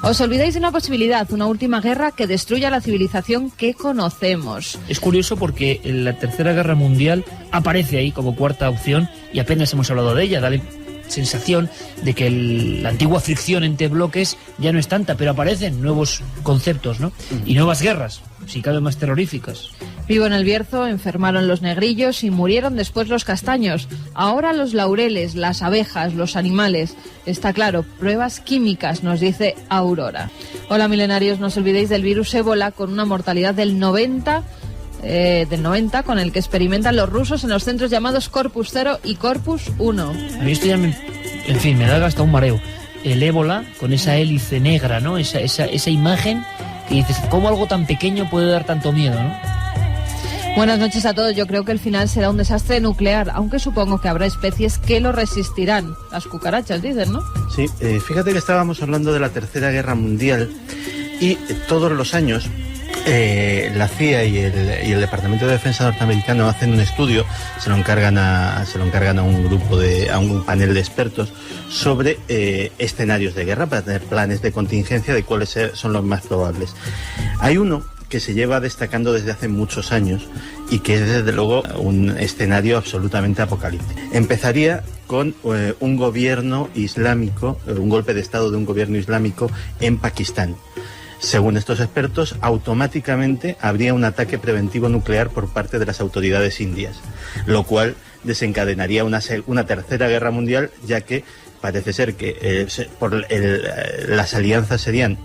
Os olvidáis de una posibilidad, una última guerra que destruya la civilización que conocemos. Es curioso porque la Tercera Guerra Mundial aparece ahí como cuarta opción y apenas hemos hablado de ella. Da la sensación de que la antigua fricción entre bloques ya no es tanta, pero aparecen nuevos conceptos, ¿no? Y nuevas guerras, si cabe más terroríficas. Vivo en el Bierzo, enfermaron los negrillos y murieron después los castaños. Ahora los laureles, las abejas, los animales. Está claro, pruebas químicas, nos dice Aurora. Hola milenarios, no os olvidéis del virus ébola con una mortalidad del 90, con el que experimentan los rusos en los centros llamados Corpus 0 y Corpus 1. A mí esto ya en fin, me da hasta un mareo. El ébola con esa hélice negra, ¿no? Esa imagen que dices, ¿cómo algo tan pequeño puede dar tanto miedo, no? Buenas noches a todos. Yo creo que el final será un desastre nuclear, aunque supongo que habrá especies que lo resistirán. Las cucarachas, dicen, ¿no? Sí, fíjate que estábamos hablando de la Tercera Guerra Mundial y todos los años la CIA y el Departamento de Defensa norteamericano hacen un estudio, se lo encargan a un grupo a un panel de expertos sobre escenarios de guerra para tener planes de contingencia de cuáles son los más probables. Hay uno que se lleva destacando desde hace muchos años y que es desde luego un escenario absolutamente apocalíptico. Empezaría con un gobierno islámico, un golpe de estado de un gobierno islámico en Pakistán. Según estos expertos, automáticamente habría un ataque preventivo nuclear por parte de las autoridades indias, lo cual desencadenaría una tercera guerra mundial, ya que parece ser que las alianzas serían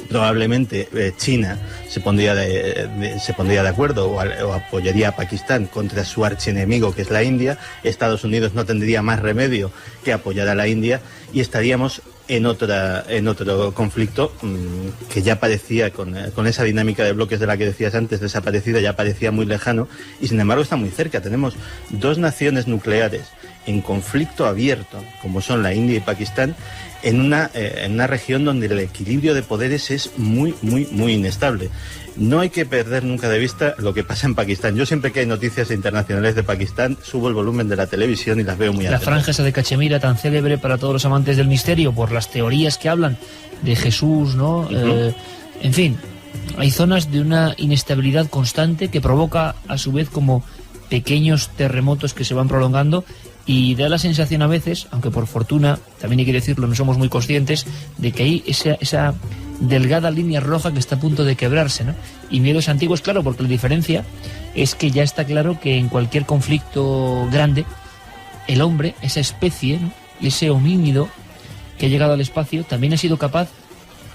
probablemente China se pondría de acuerdo o apoyaría a Pakistán contra su archienemigo que es la India. Estados Unidos no tendría más remedio que apoyar a la India y estaríamos en otro conflicto que ya parecía con esa dinámica de bloques de la que decías antes desaparecida, ya parecía muy lejano y sin embargo está muy cerca. Tenemos dos naciones nucleares en conflicto abierto como son la India y Pakistán en una región donde el equilibrio de poderes es muy inestable. No hay que perder nunca de vista lo que pasa en Pakistán. Yo siempre que hay noticias internacionales de Pakistán subo el volumen de la televisión y las veo muy atentas. La franja esa de Cachemira tan célebre para todos los amantes del misterio por las teorías que hablan de Jesús, ¿no? En fin, hay zonas de una inestabilidad constante que provoca a su vez como pequeños terremotos que se van prolongando. Y da la sensación a veces, aunque por fortuna, también hay que decirlo, no somos muy conscientes, de que hay esa delgada línea roja que está a punto de quebrarse, ¿no? Y miedos antiguos, claro, porque la diferencia es que ya está claro que en cualquier conflicto grande, el hombre, esa especie, ¿no? Ese homínido que ha llegado al espacio, también ha sido capaz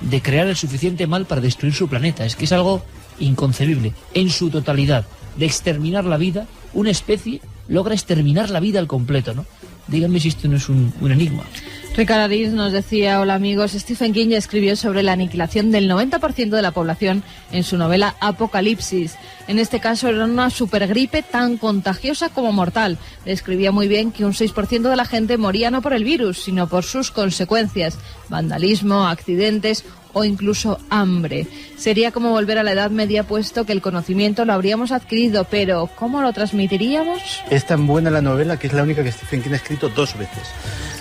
de crear el suficiente mal para destruir su planeta. Es que es algo inconcebible, en su totalidad, de exterminar la vida, una especie logra exterminar la vida al completo, ¿no? Díganme si esto no es un enigma. Ricardo Arís nos decía, hola amigos, Stephen King escribió sobre la aniquilación del 90% de la población en su novela Apocalipsis. En este caso era una supergripe tan contagiosa como mortal. Describía muy bien que un 6% de la gente moría no por el virus, sino por sus consecuencias, vandalismo, accidentes o incluso hambre. Sería como volver a la Edad Media, puesto que el conocimiento lo habríamos adquirido, pero ¿cómo lo transmitiríamos? Es tan buena la novela que es la única que Stephen King ha escrito 2 veces.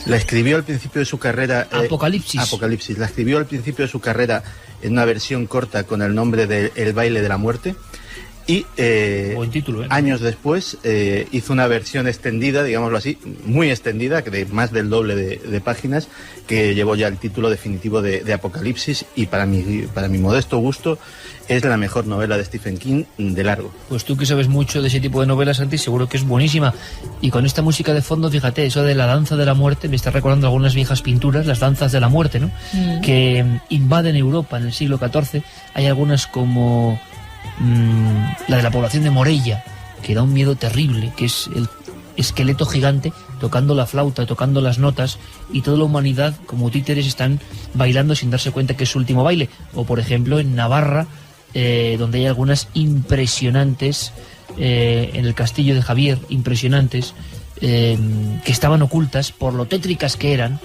La escribió al principio de su carrera... Apocalipsis. La escribió al principio de su carrera en una versión corta con el nombre de El baile de la muerte. Y buen título, años después hizo una versión extendida, digámoslo así, muy extendida, de más del doble de páginas, que llevó ya el título definitivo de Apocalipsis, y para mi modesto gusto es la mejor novela de Stephen King de largo. Pues tú que sabes mucho de ese tipo de novelas, Santi, seguro que es buenísima. Y con esta música de fondo, fíjate, eso de la danza de la muerte me está recordando algunas viejas pinturas, las danzas de la muerte, ¿no? Que invaden Europa en el siglo XIV. Hay algunas como la de la población de Morella, que da un miedo terrible, que es el esqueleto gigante tocando la flauta, tocando las notas, y toda la humanidad como títeres están bailando sin darse cuenta que es su último baile. O por ejemplo en Navarra, donde hay algunas impresionantes en el castillo de Javier, impresionantes, que estaban ocultas por lo tétricas que eran,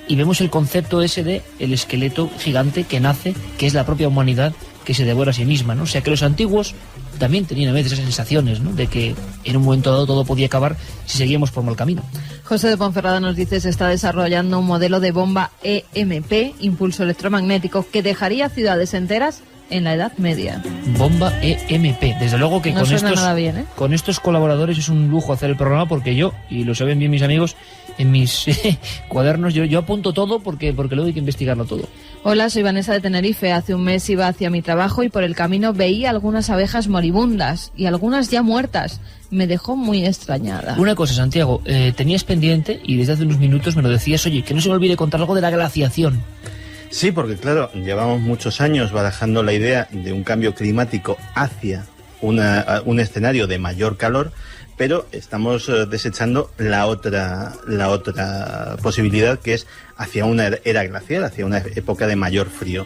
y vemos el concepto ese de el esqueleto gigante que nace, que es la propia humanidad que se devora a sí misma, ¿no? O sea que los antiguos también tenían a veces esas sensaciones, ¿no?, de que en un momento dado todo podía acabar si seguíamos por mal camino. José de Ponferrada nos dice, se está desarrollando un modelo de bomba EMP, impulso electromagnético, que dejaría ciudades enteras en la Edad Media. Bomba EMP. Desde luego que no suena nada bien, ¿eh? Con estos colaboradores es un lujo hacer el programa, porque yo, y lo saben bien mis amigos, en mis cuadernos yo apunto todo porque luego hay que investigarlo todo. Hola, soy Vanessa de Tenerife. Hace un mes iba hacia mi trabajo y por el camino veía algunas abejas moribundas y algunas ya muertas. Me dejó muy extrañada. Una cosa, Santiago, tenías pendiente y desde hace unos minutos me lo decías, oye, que no se me olvide contar algo de la glaciación. Sí, porque claro, llevamos muchos años barajando la idea de un cambio climático hacia un escenario de mayor calor, pero estamos desechando la otra posibilidad, que es hacia una era glacial, hacia una época de mayor frío.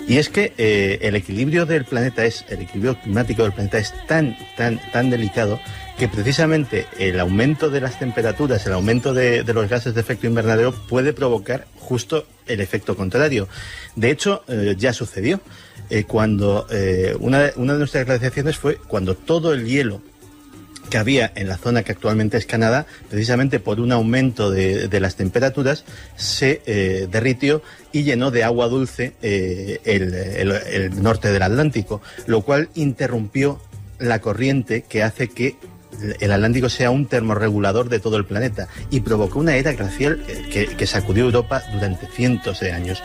Y es que el equilibrio climático del planeta es tan delicado que precisamente el aumento de las temperaturas, el aumento de los gases de efecto invernadero puede provocar justo el efecto contrario. De hecho, ya sucedió. Cuando una de nuestras glaciaciones fue cuando todo el hielo que había en la zona que actualmente es Canadá, precisamente por un aumento de las temperaturas, se derritió y llenó de agua dulce el norte del Atlántico, lo cual interrumpió la corriente que hace que el Atlántico sea un termorregulador de todo el planeta, y provocó una era glacial que sacudió Europa durante cientos de años.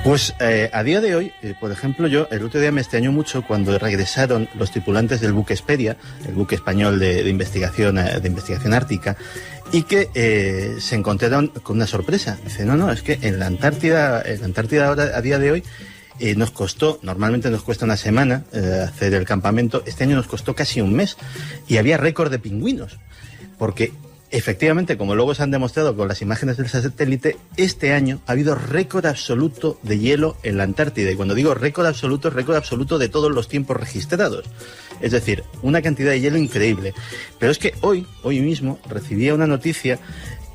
Pues a día de hoy, por ejemplo, yo el otro día me extrañó mucho cuando regresaron los tripulantes del buque Hesperia, el buque español de investigación ártica, y que se encontraron con una sorpresa. Dice, no, es que en la Antártida ahora, a día de hoy, normalmente nos cuesta una semana hacer el campamento. Este año nos costó casi un mes y había récord de pingüinos, porque efectivamente, como luego se han demostrado con las imágenes del satélite, este año ha habido récord absoluto de hielo en la Antártida, y cuando digo récord absoluto, es récord absoluto de todos los tiempos registrados, es decir, una cantidad de hielo increíble. Pero es que hoy mismo recibía una noticia,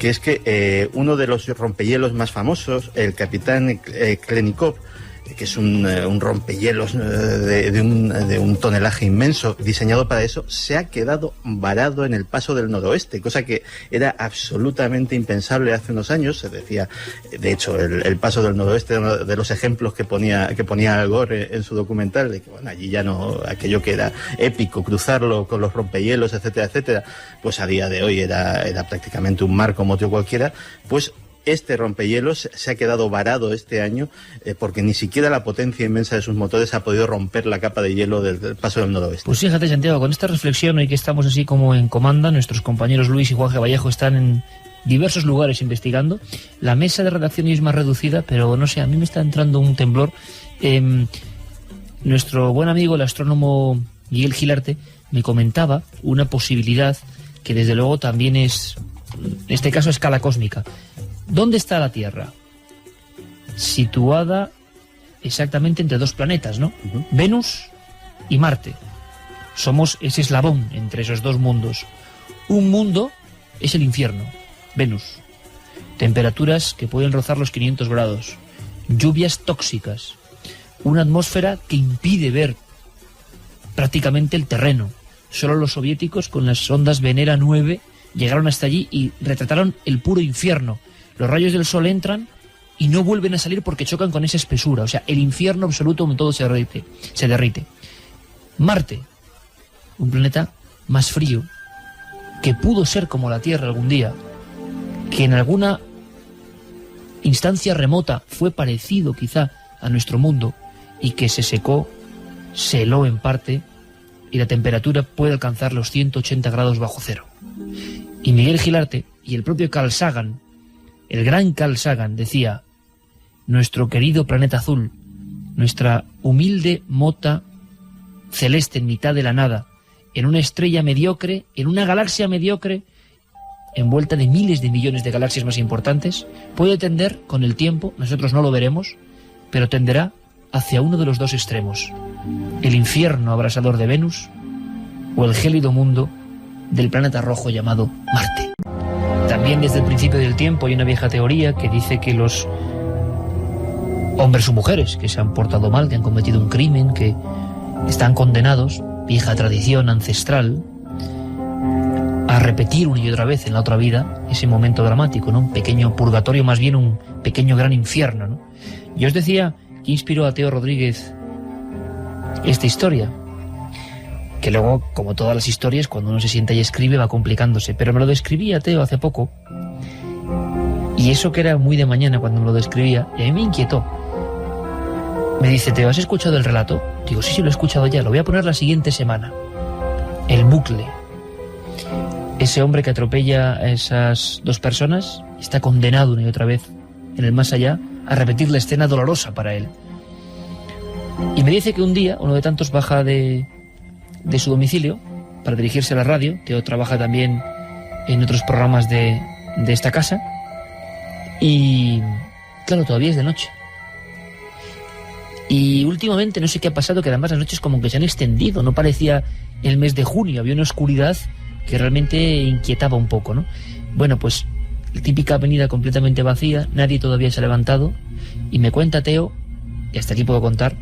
que es que uno de los rompehielos más famosos, el capitán Klenikov, que es un rompehielos de un tonelaje inmenso, diseñado para eso, se ha quedado varado en el paso del noroeste, cosa que era absolutamente impensable hace unos años. Se decía, de hecho, el paso del noroeste, uno de los ejemplos que ponía Al Gore en su documental, de que bueno, allí ya no, aquello que era épico, cruzarlo con los rompehielos, etcétera, etcétera, pues a día de hoy era prácticamente un mar como otro cualquiera. Pues este rompehielos se ha quedado varado este año porque ni siquiera la potencia inmensa de sus motores ha podido romper la capa de hielo del paso del noroeste. Pues fíjate, Santiago, con esta reflexión, hoy que estamos así como en comanda, nuestros compañeros Luis y Juan G. Vallejo están en diversos lugares investigando. La mesa de redacción es más reducida, pero no sé, a mí me está entrando un temblor. Nuestro buen amigo, el astrónomo Miguel Gilarte, me comentaba una posibilidad que desde luego también es, en este caso, a escala cósmica. ¿Dónde está la Tierra? Situada exactamente entre dos planetas, ¿no? Venus y Marte. Somos ese eslabón entre esos dos mundos. Un mundo es el infierno, Venus. Temperaturas que pueden rozar los 500 grados. Lluvias tóxicas. Una atmósfera que impide ver prácticamente el terreno. Solo los soviéticos con las sondas Venera 9 llegaron hasta allí y retrataron el puro infierno. Los rayos del sol entran y no vuelven a salir porque chocan con esa espesura. O sea, el infierno absoluto donde todo se derrite. Marte, un planeta más frío, que pudo ser como la Tierra algún día, que en alguna instancia remota fue parecido quizá a nuestro mundo y que se secó, se heló en parte y la temperatura puede alcanzar los 180 grados bajo cero. Y Miguel Gilarte y el propio Carl Sagan, el gran Carl Sagan, decía: nuestro querido planeta azul, nuestra humilde mota celeste en mitad de la nada, en una estrella mediocre, en una galaxia mediocre, envuelta de miles de millones de galaxias más importantes, puede tender con el tiempo, nosotros no lo veremos, pero tenderá hacia uno de los dos extremos: el infierno abrasador de Venus o el gélido mundo del planeta rojo llamado Marte. También desde el principio del tiempo hay una vieja teoría que dice que los hombres o mujeres que se han portado mal, que han cometido un crimen, que están condenados, vieja tradición ancestral, a repetir una y otra vez en la otra vida ese momento dramático, ¿no? Un pequeño purgatorio, más bien un pequeño gran infierno, ¿no? Yo os decía que inspiró a Teo Rodríguez esta historia, que luego, como todas las historias, cuando uno se sienta y escribe va complicándose, pero me lo describía Teo hace poco, y eso que era muy de mañana cuando me lo describía, y a mí me inquietó. Me dice: Teo, ¿has escuchado el relato? Digo, sí, lo he escuchado ya, lo voy a poner la siguiente semana. El bucle. Ese hombre que atropella a esas dos personas está condenado una y otra vez en el más allá a repetir la escena dolorosa para él. Y me dice que un día, uno de tantos, baja de su domicilio para dirigirse a la radio. Teo trabaja también en otros programas de esta casa. Y claro, todavía es de noche. Y últimamente no sé qué ha pasado, que además las noches como que se han extendido. No parecía el mes de junio, había una oscuridad que realmente inquietaba un poco, ¿no? Bueno, pues la típica avenida completamente vacía, nadie todavía se ha levantado, y me cuenta Teo, y hasta aquí puedo contar,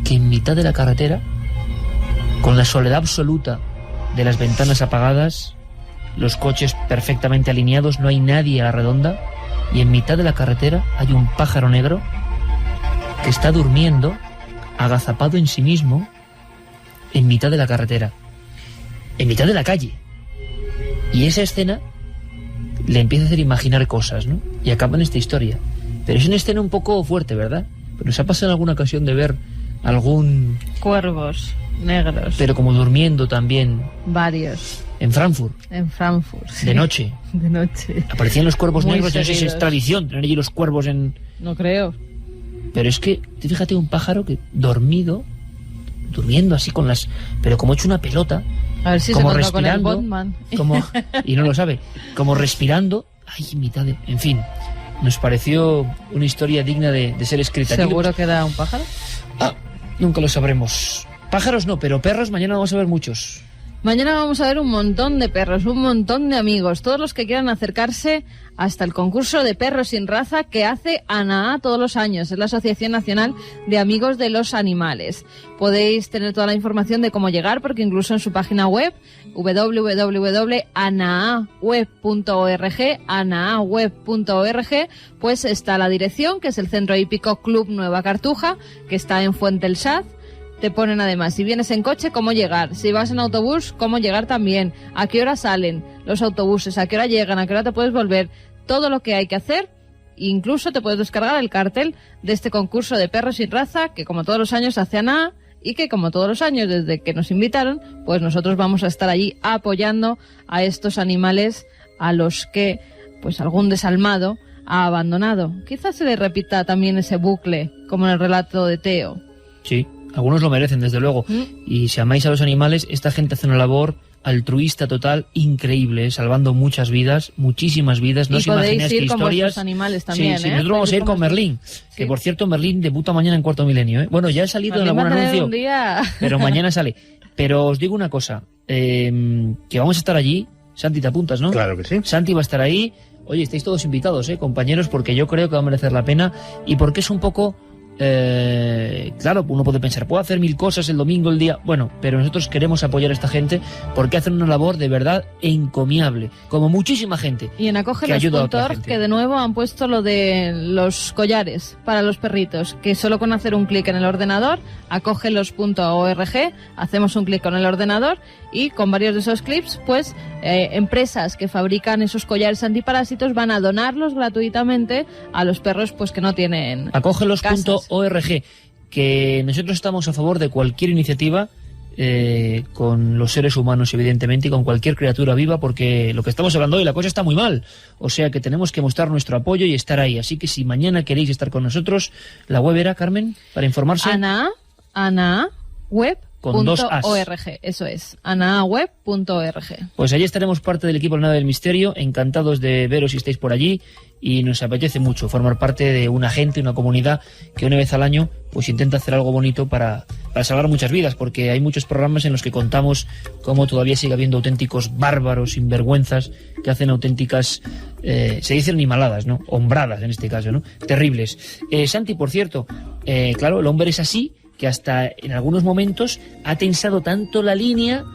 que en mitad de la carretera, con la soledad absoluta de las ventanas apagadas, los coches perfectamente alineados, no hay nadie a la redonda, y en mitad de la carretera hay un pájaro negro que está durmiendo, agazapado en sí mismo, en mitad de la carretera, en mitad de la calle. Y esa escena le empieza a hacer imaginar cosas, ¿no? Y acaba en esta historia. Pero es una escena un poco fuerte, ¿verdad? Pero nos ha pasado en alguna ocasión de ver algún... cuervos negros. Pero como durmiendo también. Varios. En Frankfurt. En Frankfurt, sí. De noche. De noche. Aparecían los cuervos Muy negros, seguidos. no sé si es tradición tener allí los cuervos en... No creo. Pero es que, fíjate, un pájaro que durmiendo así con las... Pero como hecho una pelota. A ver si como se encontró respirando, con el Botman. Como, y no lo sabe. Como respirando. Ay, en mitad de... En fin, nos pareció una historia digna de ser escrita. ¿Seguro que era un pájaro? Ah, nunca lo sabremos. Pájaros no, pero perros mañana vamos a ver muchos. Mañana vamos a ver un montón de perros, un montón de amigos, todos los que quieran acercarse hasta el concurso de perros sin raza que hace ANAA todos los años. Es la Asociación Nacional de Amigos de los Animales. Podéis tener toda la información de cómo llegar, porque incluso en su página web, www.anaaweb.org, pues está la dirección, que es el Centro Hípico Club Nueva Cartuja, que está en Fuente el Saz. Te ponen además, si vienes en coche, cómo llegar. Si vas en autobús, cómo llegar también. A qué hora salen los autobuses, a qué hora llegan, a qué hora te puedes volver. Todo lo que hay que hacer. Incluso te puedes descargar el cartel de este concurso de perros sin raza, que como todos los años hace ANAA, y que como todos los años desde que nos invitaron, pues nosotros vamos a estar allí apoyando a estos animales a los que pues algún desalmado ha abandonado. Quizás se le repita también ese bucle, como en el relato de Teo. Sí. Algunos lo merecen, desde luego. Y si amáis a los animales, esta gente hace una labor altruista total, increíble, salvando muchas vidas, muchísimas vidas. No os imagináis qué historias. Animales también, sí, nosotros vamos a ir con Merlín, que por cierto Merlín debuta mañana en Cuarto Milenio, ¿eh? Bueno, ya ha salido en algún anuncio, pero mañana sale. Pero os digo una cosa, que vamos a estar allí. Santi, te apuntas, ¿no? Claro que sí. Santi va a estar ahí. Oye, estáis todos invitados, compañeros, porque yo creo que va a merecer la pena y porque es un poco... claro, uno puede pensar, puedo hacer 1000 cosas el domingo, el día... Bueno, pero nosotros queremos apoyar a esta gente porque hacen una labor de verdad encomiable, como muchísima gente. Y en Acógelos.org, que de nuevo han puesto lo de los collares para los perritos, que solo con hacer un clic en el ordenador, acógelos.org, hacemos un clic con el ordenador y con varios de esos clips, pues empresas que fabrican esos collares antiparásitos van a donarlos gratuitamente a los perros pues que no tienen Acógelos.org, que nosotros estamos a favor de cualquier iniciativa con los seres humanos, evidentemente, y con cualquier criatura viva, porque lo que estamos hablando hoy, la cosa está muy mal, o sea que tenemos que mostrar nuestro apoyo y estar ahí. Así que si mañana queréis estar con nosotros, la web era, Carmen, para informarse. ANAWeb.org, eso es, anaaweb.org. Pues allí estaremos parte del equipo de La Nave del Misterio, encantados de veros si estáis por allí, y nos apetece mucho formar parte de una gente, una comunidad que una vez al año pues intenta hacer algo bonito para salvar muchas vidas, porque hay muchos programas en los que contamos cómo todavía sigue habiendo auténticos bárbaros, sinvergüenzas, que hacen auténticas, se dicen animaladas, ¿no? Hombradas en este caso, ¿no? Terribles. Santi, por cierto, claro, el hombre es así, que hasta en algunos momentos ha tensado tanto la línea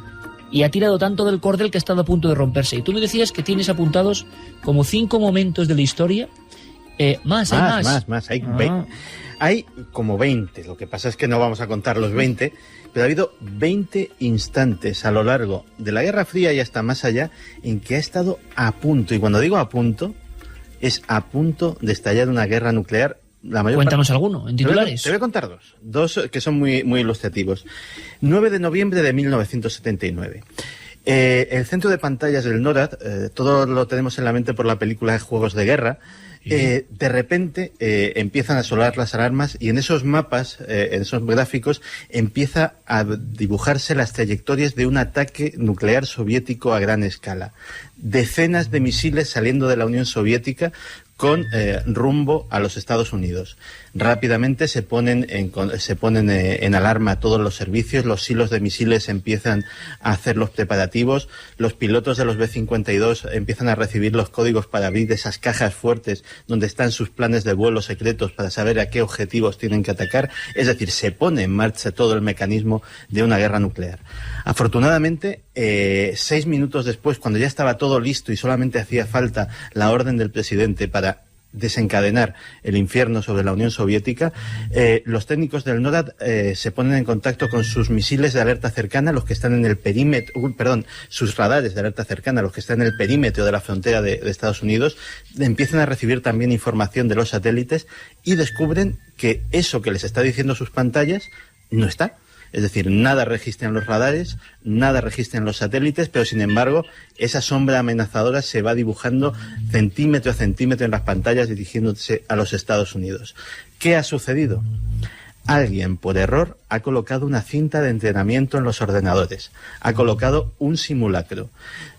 y ha tirado tanto del cordel que ha estado a punto de romperse. Y tú me decías que tienes apuntados como 5 momentos de la historia. Más. Hay como 20. Lo que pasa es que no vamos a contar los 20, pero ha habido 20 instantes a lo largo de la Guerra Fría y hasta más allá en que ha estado a punto. Y cuando digo a punto, es a punto de estallar una guerra nuclear. Cuéntanos alguno, en titulares. Te voy a contar dos que son muy, muy ilustrativos. 9 de noviembre de 1979. El centro de pantallas del NORAD, todo lo tenemos en la mente por la película de Juegos de Guerra. De repente empiezan a sonar las alarmas y en esos mapas, en esos gráficos, empieza a dibujarse las trayectorias de un ataque nuclear soviético a gran escala. Decenas de misiles saliendo de la Unión Soviética con rumbo a los Estados Unidos. Rápidamente se ponen en alarma todos los servicios, los silos de misiles empiezan a hacer los preparativos, los pilotos de los B-52 empiezan a recibir los códigos para abrir esas cajas fuertes donde están sus planes de vuelo secretos para saber a qué objetivos tienen que atacar. Es decir, se pone en marcha todo el mecanismo de una guerra nuclear. Afortunadamente, 6 minutos después, cuando ya estaba todo listo y solamente hacía falta la orden del presidente para desencadenar el infierno sobre la Unión Soviética, los técnicos del NORAD se ponen en contacto con sus misiles de alerta cercana, los que están en el perímetro, sus radares de alerta cercana, los que están en el perímetro de la frontera de Estados Unidos, empiezan a recibir también información de los satélites y descubren que eso que les está diciendo sus pantallas no está. Es decir, nada registran los radares, nada registran los satélites, pero sin embargo esa sombra amenazadora se va dibujando centímetro a centímetro en las pantallas dirigiéndose a los Estados Unidos. ¿Qué ha sucedido? Alguien, por error, ha colocado una cinta de entrenamiento en los ordenadores, ha colocado un simulacro.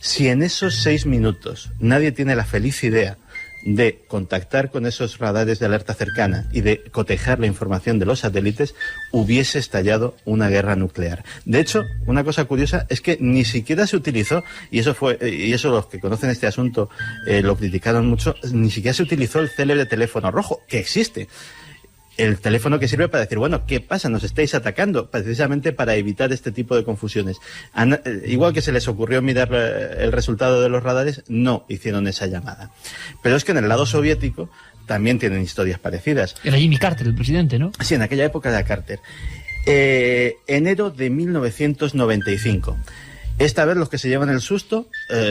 Si en esos 6 minutos nadie tiene la feliz idea de contactar con esos radares de alerta cercana y de cotejar la información de los satélites, hubiese estallado una guerra nuclear. De hecho, una cosa curiosa es que ni siquiera se utilizó, y eso los que conocen este asunto lo criticaron mucho, ni siquiera se utilizó el célebre teléfono rojo, que existe. El teléfono que sirve para decir, bueno, ¿qué pasa? ¿Nos estáis atacando? Precisamente para evitar este tipo de confusiones. Igual que se les ocurrió mirar el resultado de los radares, no hicieron esa llamada. Pero es que en el lado soviético también tienen historias parecidas. Era Jimmy Carter, el presidente, ¿no? Sí, en aquella época era Carter. Enero de 1995. Esta vez los que se llevan el susto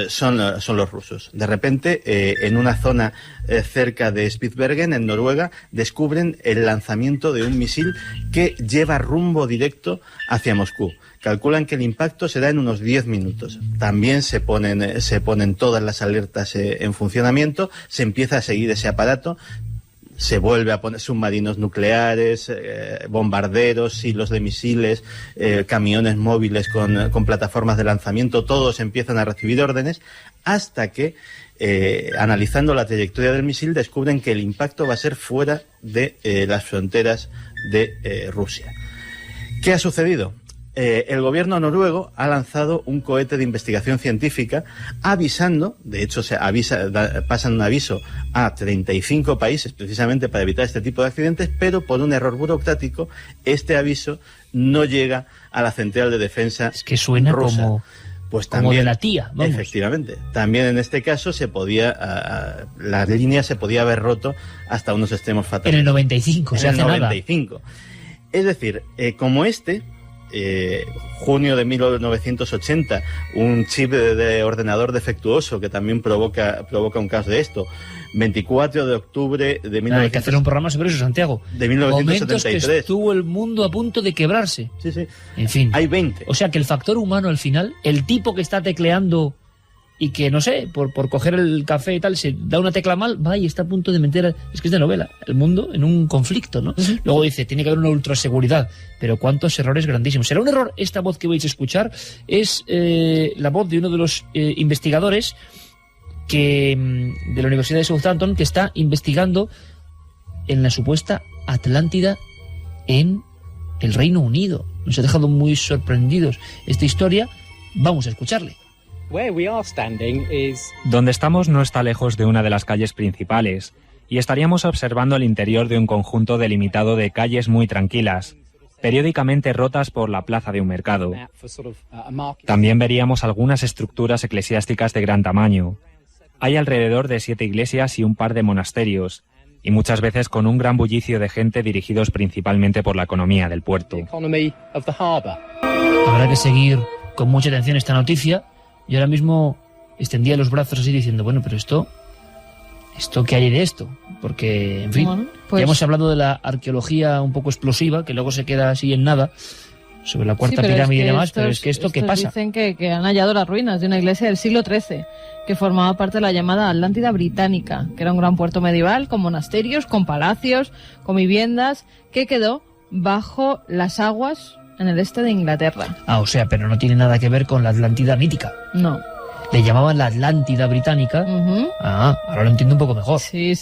son los rusos. De repente, en una zona cerca de Spitsbergen, en Noruega, descubren el lanzamiento de un misil que lleva rumbo directo hacia Moscú. Calculan que el impacto será en unos 10 minutos. También se ponen todas las alertas en funcionamiento, se empieza a seguir ese aparato. se vuelve a poner submarinos nucleares, bombarderos, silos de misiles, camiones móviles con plataformas de lanzamiento, todos empiezan a recibir órdenes hasta que, analizando la trayectoria del misil, descubren que el impacto va a ser fuera de las fronteras de Rusia. ¿Qué ha sucedido? El gobierno noruego ha lanzado un cohete de investigación científica avisando, de hecho pasan un aviso a 35 países precisamente para evitar este tipo de accidentes, pero por un error burocrático este aviso no llega a la central de defensa rusa. Es que suena como También, de la tía, vamos. Efectivamente. También en este caso la línea se podía haber roto hasta unos extremos fatales. En el 95, en el 95. Es decir, como junio de 1980, un chip de ordenador defectuoso que también provoca un caos de esto. 24 de octubre de 1973. Hay que hacer un programa sobre eso, Santiago. De 1973. Momentos que estuvo el mundo a punto de quebrarse. Sí, sí. En fin. Hay 20. O sea que el factor humano al final, el tipo que está tecleando y que, no sé, por coger el café y tal, se da una tecla mal, va y está a punto de meter, es que es de novela, el mundo en un conflicto, ¿no? Uh-huh. Luego dice, tiene que haber una ultraseguridad, pero cuántos errores grandísimos. ¿Será un error? Esta voz que vais a escuchar es la voz de uno de los investigadores de la Universidad de Southampton, que está investigando en la supuesta Atlántida en el Reino Unido. Nos ha dejado muy sorprendidos esta historia. Vamos a escucharle. Donde estamos no está lejos de una de las calles principales, y estaríamos observando el interior de un conjunto delimitado de calles muy tranquilas, periódicamente rotas por la plaza de un mercado. También veríamos algunas estructuras eclesiásticas de gran tamaño. Hay alrededor de 7 iglesias y un par de monasterios, y muchas veces con un gran bullicio de gente dirigidos principalmente por la economía del puerto. Habrá que seguir con mucha atención esta noticia. Yo ahora mismo extendía los brazos así diciendo, bueno, pero ¿esto qué hay de esto? Porque, en fin, bueno, pues ya hemos hablado de la arqueología un poco explosiva, que luego se queda así en nada, sobre la cuarta pirámide y demás, pero es que esto ¿qué pasa? Dicen que han hallado las ruinas de una iglesia del siglo XIII, que formaba parte de la llamada Atlántida británica, que era un gran puerto medieval, con monasterios, con palacios, con viviendas, que quedó bajo las aguas en el este de Inglaterra. O sea, pero no tiene nada que ver con la Atlántida mítica. No. Le llamaban la Atlántida británica. Uh-huh. Ahora lo entiendo un poco mejor. Sí.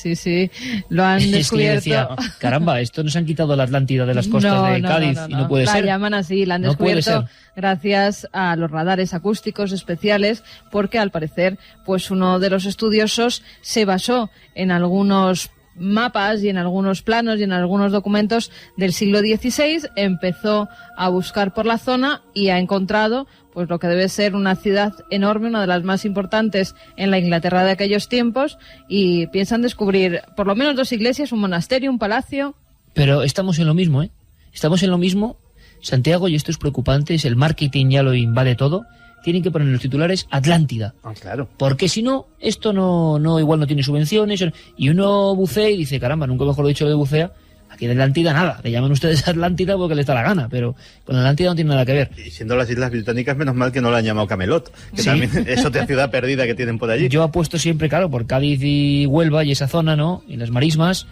Lo han descubierto. Es que yo decía, caramba, esto nos han quitado la Atlántida de las costas de Cádiz y no puede ser. La llaman así, la han descubierto gracias a los radares acústicos especiales, porque al parecer, pues uno de los estudiosos se basó en algunos mapas y en algunos planos y en algunos documentos del siglo XVI, empezó a buscar por la zona y ha encontrado pues lo que debe ser una ciudad enorme, una de las más importantes en la Inglaterra de aquellos tiempos, y piensan descubrir por lo menos 2 iglesias, un monasterio, un palacio. Pero estamos en lo mismo, Estamos en lo mismo, Santiago, y esto es preocupante, es el marketing ya lo invade todo. Tienen que poner en los titulares Atlántida. Claro. Porque si no, esto no igual no tiene subvenciones. Y uno bucea y dice, caramba, nunca mejor lo dicho de bucea. Aquí en Atlántida nada. Le llaman ustedes Atlántida porque les da la gana, pero con Atlántida no tiene nada que ver. Y siendo las Islas Británicas, menos mal que no la han llamado Camelot, que ¿sí? También es otra ciudad perdida que tienen por allí. Yo apuesto siempre, claro, por Cádiz y Huelva y esa zona, ¿no? Y las marismas.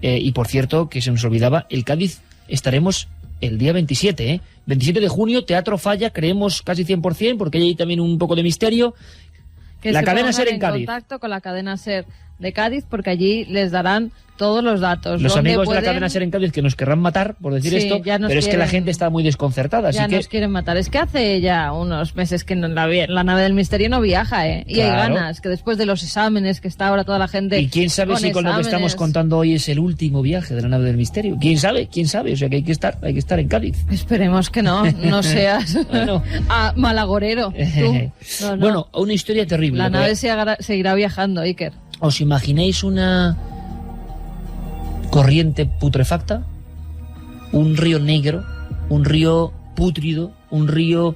Y por cierto, que se nos olvidaba, el Cádiz estaremos el día 27, 27 de junio, Teatro Falla, creemos casi 100%, porque hay también un poco de misterio. Que la cadena SER en Cádiz. Contacto con la cadena SER de Cádiz, porque allí les darán todos los datos. Los amigos de la cadena SER en Cádiz que nos querrán matar por decir esto, pero es que la gente está muy desconcertada. Ya así nos quieren matar. Es que hace ya unos meses que la nave del misterio no viaja, y claro. Hay ganas, que después de los exámenes que está ahora toda la gente. Y quién sabe si con lo que estamos contando hoy es el último viaje de la nave del misterio. ¿Quién sabe? O sea que hay que estar en Cádiz. Esperemos que no seas malagorero. Tú. No. Bueno, una historia terrible. La nave seguirá viajando, Iker. ¿Os imagináis una corriente putrefacta? Un río negro, un río pútrido, un río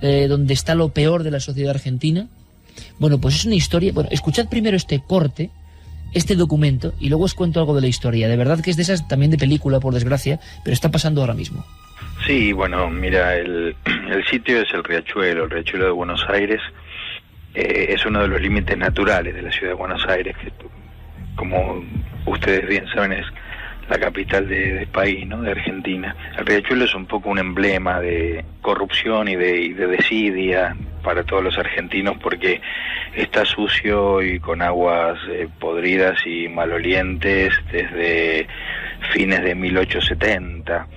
donde está lo peor de la sociedad argentina. Bueno, pues es una historia. Bueno, escuchad primero este corte, este documento, y luego os cuento algo de la historia. De verdad que es de esas también de película, por desgracia, pero está pasando ahora mismo. Sí, bueno, mira, el sitio es el Riachuelo de Buenos Aires. Es uno de los límites naturales de la ciudad de Buenos Aires, que como ustedes bien saben, es la capital del país, ¿no? De Argentina. El riachuelo es un poco un emblema de corrupción y de desidia para todos los argentinos, porque está sucio y con aguas podridas y malolientes desde fines de 1870.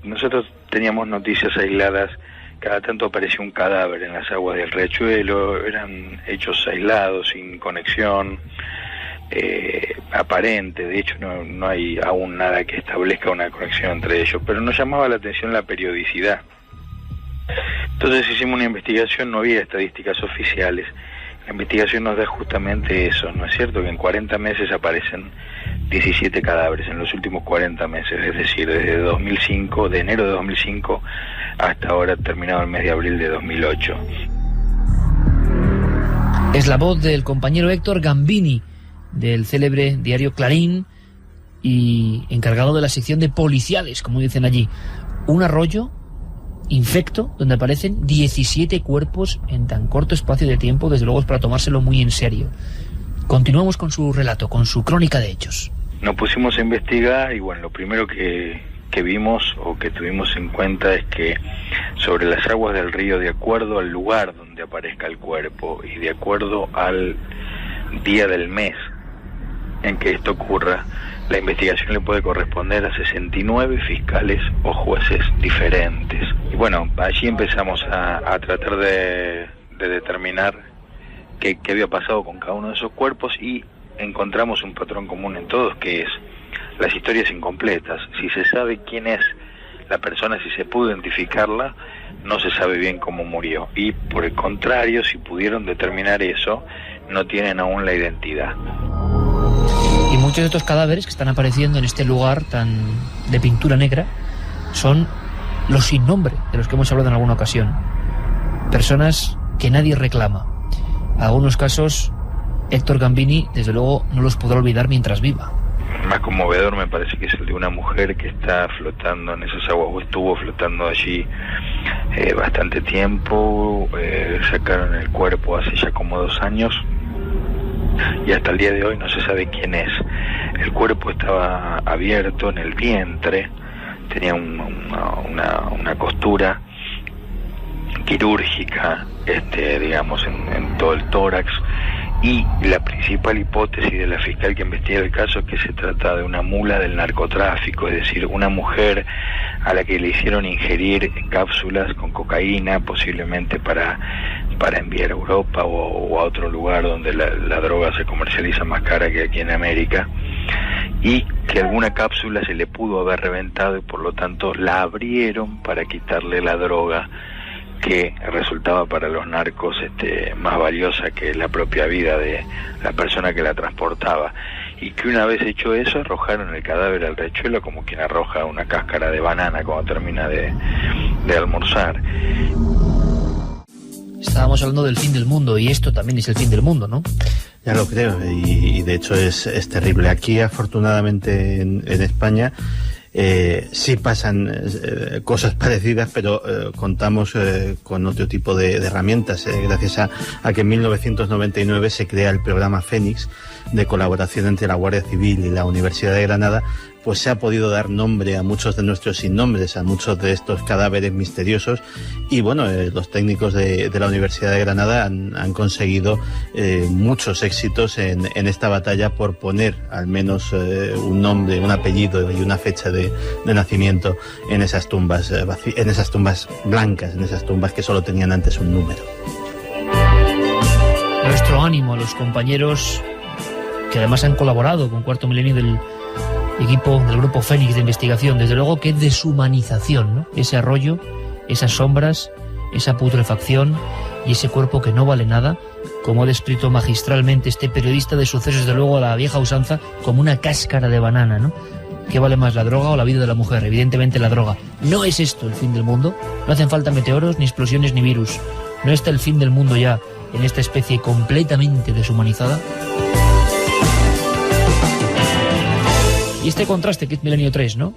Nosotros teníamos noticias aisladas, cada tanto aparecía un cadáver en las aguas del riachuelo, eran hechos aislados, sin conexión aparente. De hecho no hay aún nada que establezca una conexión entre ellos, pero nos llamaba la atención la periodicidad. Entonces hicimos una investigación, no había estadísticas oficiales. La investigación nos da justamente eso, ¿no es cierto? Que en 40 meses aparecen 17 cadáveres, en los últimos 40 meses, es decir, desde 2005, de enero de 2005 hasta ahora, terminado el mes de abril de 2008. Es la voz del compañero Héctor Gambini, del célebre diario Clarín, y encargado de la sección de policiales, como dicen allí. Un arroyo infecto donde aparecen 17 cuerpos en tan corto espacio de tiempo. Desde luego es para tomárselo muy en serio. Continuamos con su relato, con su crónica de hechos. Nos pusimos a investigar y bueno, lo primero que vimos o que tuvimos en cuenta es que sobre las aguas del río, de acuerdo al lugar donde aparezca el cuerpo y de acuerdo al día del mes en que esto ocurra, la investigación le puede corresponder a 69 fiscales o jueces diferentes. Y bueno, allí empezamos a tratar de determinar qué había pasado con cada uno de esos cuerpos, y encontramos un patrón común en todos, que es las historias incompletas. Si se sabe quién es la persona, si se pudo identificarla, no se sabe bien cómo murió. Y por el contrario, si pudieron determinar eso, no tienen aún la identidad. Y muchos de estos cadáveres que están apareciendo en este lugar tan de pintura negra son los sin nombre, de los que hemos hablado en alguna ocasión. Personas que nadie reclama. En algunos casos, Héctor Gambini, desde luego, no los podrá olvidar mientras viva. Más conmovedor me parece que es el de una mujer que está flotando en esas aguas, o estuvo flotando allí bastante tiempo. Sacaron el cuerpo hace ya como 2 años y hasta el día de hoy no se sabe quién es. El cuerpo estaba abierto en el vientre, tenía una costura quirúrgica, digamos, en todo el tórax. Y la principal hipótesis de la fiscal que investiga el caso es que se trata de una mula del narcotráfico, es decir, una mujer a la que le hicieron ingerir cápsulas con cocaína, posiblemente para enviar a Europa o a otro lugar donde la droga se comercializa más cara que aquí en América, y que alguna cápsula se le pudo haber reventado y por lo tanto la abrieron para quitarle la droga, que resultaba para los narcos más valiosa que la propia vida de la persona que la transportaba, y que una vez hecho eso arrojaron el cadáver al riachuelo como quien arroja una cáscara de banana cuando termina de almorzar. Estábamos hablando del fin del mundo, y esto también es el fin del mundo, ¿no? Ya lo creo, y de hecho es terrible. Aquí, afortunadamente, en España sí pasan cosas parecidas, pero contamos con otro tipo de herramientas, gracias a que en 1999 se crea el programa Fénix, de colaboración entre la Guardia Civil y la Universidad de Granada. Pues se ha podido dar nombre a muchos de nuestros sinnombres, a muchos de estos cadáveres misteriosos, y bueno, los técnicos de la Universidad de Granada han conseguido muchos éxitos en esta batalla por poner al menos un nombre, un apellido y una fecha de nacimiento en esas tumbas en esas tumbas blancas, en esas tumbas que solo tenían antes un número. Nuestro ánimo a los compañeros que además han colaborado con Cuarto Milenio del equipo del Grupo Fénix de investigación. Desde luego que deshumanización, ¿no? Ese arroyo, esas sombras, esa putrefacción y ese cuerpo que no vale nada, como ha descrito magistralmente este periodista de sucesos, desde luego a la vieja usanza, como una cáscara de banana, ¿no? ¿Qué vale más, la droga o la vida de la mujer? Evidentemente la droga. ¿No es esto el fin del mundo? No hacen falta meteoros, ni explosiones, ni virus. ¿No está el fin del mundo ya en esta especie completamente deshumanizada? Y este contraste que es Milenio 3, ¿no?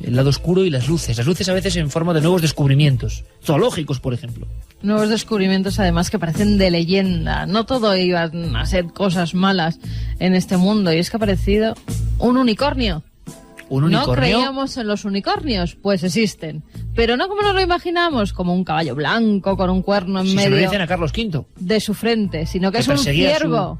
el lado oscuro y las luces. Las luces a veces en forma de nuevos descubrimientos, zoológicos, por ejemplo. Nuevos descubrimientos, además, que parecen de leyenda. No todo iban a ser cosas malas en este mundo. Y es que ha aparecido un unicornio. ¿Un unicornio? No creíamos en los unicornios, pues existen. Pero no como nos lo imaginamos, como un caballo blanco con un cuerno en medio. Se lo dicen a Carlos V. De su frente, sino que es un ciervo.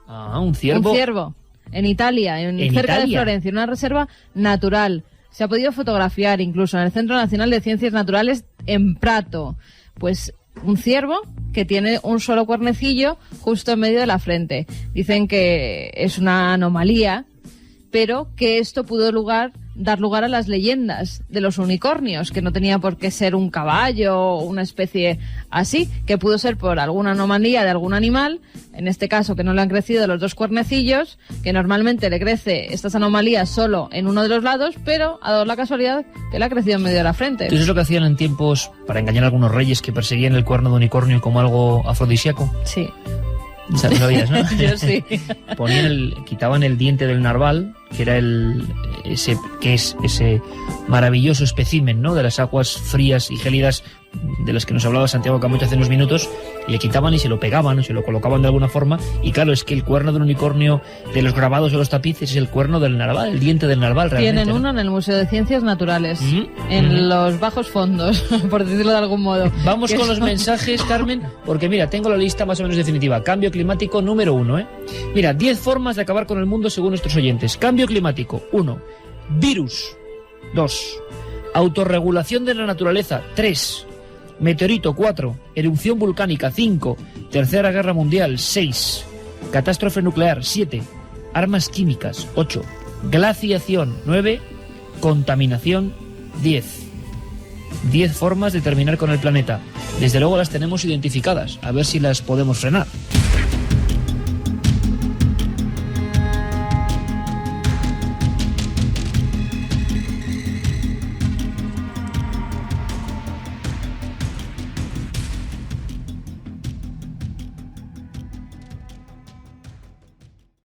Un ciervo. Un ciervo. En Italia, cerca de Florencia, en una reserva natural. Se ha podido fotografiar incluso en el Centro Nacional de Ciencias Naturales en Prato. Pues un ciervo que tiene un solo cuernecillo justo en medio de la frente. Dicen que es una anomalía, pero que esto pudo dar lugar a las leyendas de los unicornios, que no tenía por qué ser un caballo o una especie así, que pudo ser por alguna anomalía de algún animal, en este caso que no le han crecido los dos cuernecillos, que normalmente le crece estas anomalías solo en uno de los lados, pero ha dado la casualidad que le ha crecido en medio de la frente. ¿Eso es lo que hacían en tiempos para engañar a algunos reyes que perseguían el cuerno de unicornio como algo afrodisíaco? Sí. ¿Sabías, no? Yo sí. Quitaban el diente del narval, que era ese maravilloso espécimen, ¿no?, de las aguas frías y gélidas de las que nos hablaba Santiago Camacho hace unos minutos, y le quitaban y se lo pegaban, o se lo colocaban de alguna forma, y claro, es que el cuerno del unicornio de los grabados de los tapices es el cuerno del narval, el diente del narval realmente. Tienen uno en el Museo de Ciencias Naturales, en los bajos fondos, por decirlo de algún modo. Vamos con los mensajes, Carmen, porque mira, tengo la lista más o menos definitiva. Cambio climático número 1, ¿eh? Mira, 10 formas de acabar con el mundo según nuestros oyentes. Cambio climático, 1. Virus, 2. Autorregulación de la naturaleza, 3. Meteorito, 4. Erupción volcánica, 5. Tercera Guerra Mundial, 6. Catástrofe nuclear, 7. Armas químicas, 8. Glaciación, 9. Contaminación, 10. 10 formas de terminar con el planeta. Desde luego las tenemos identificadas, a ver si las podemos frenar.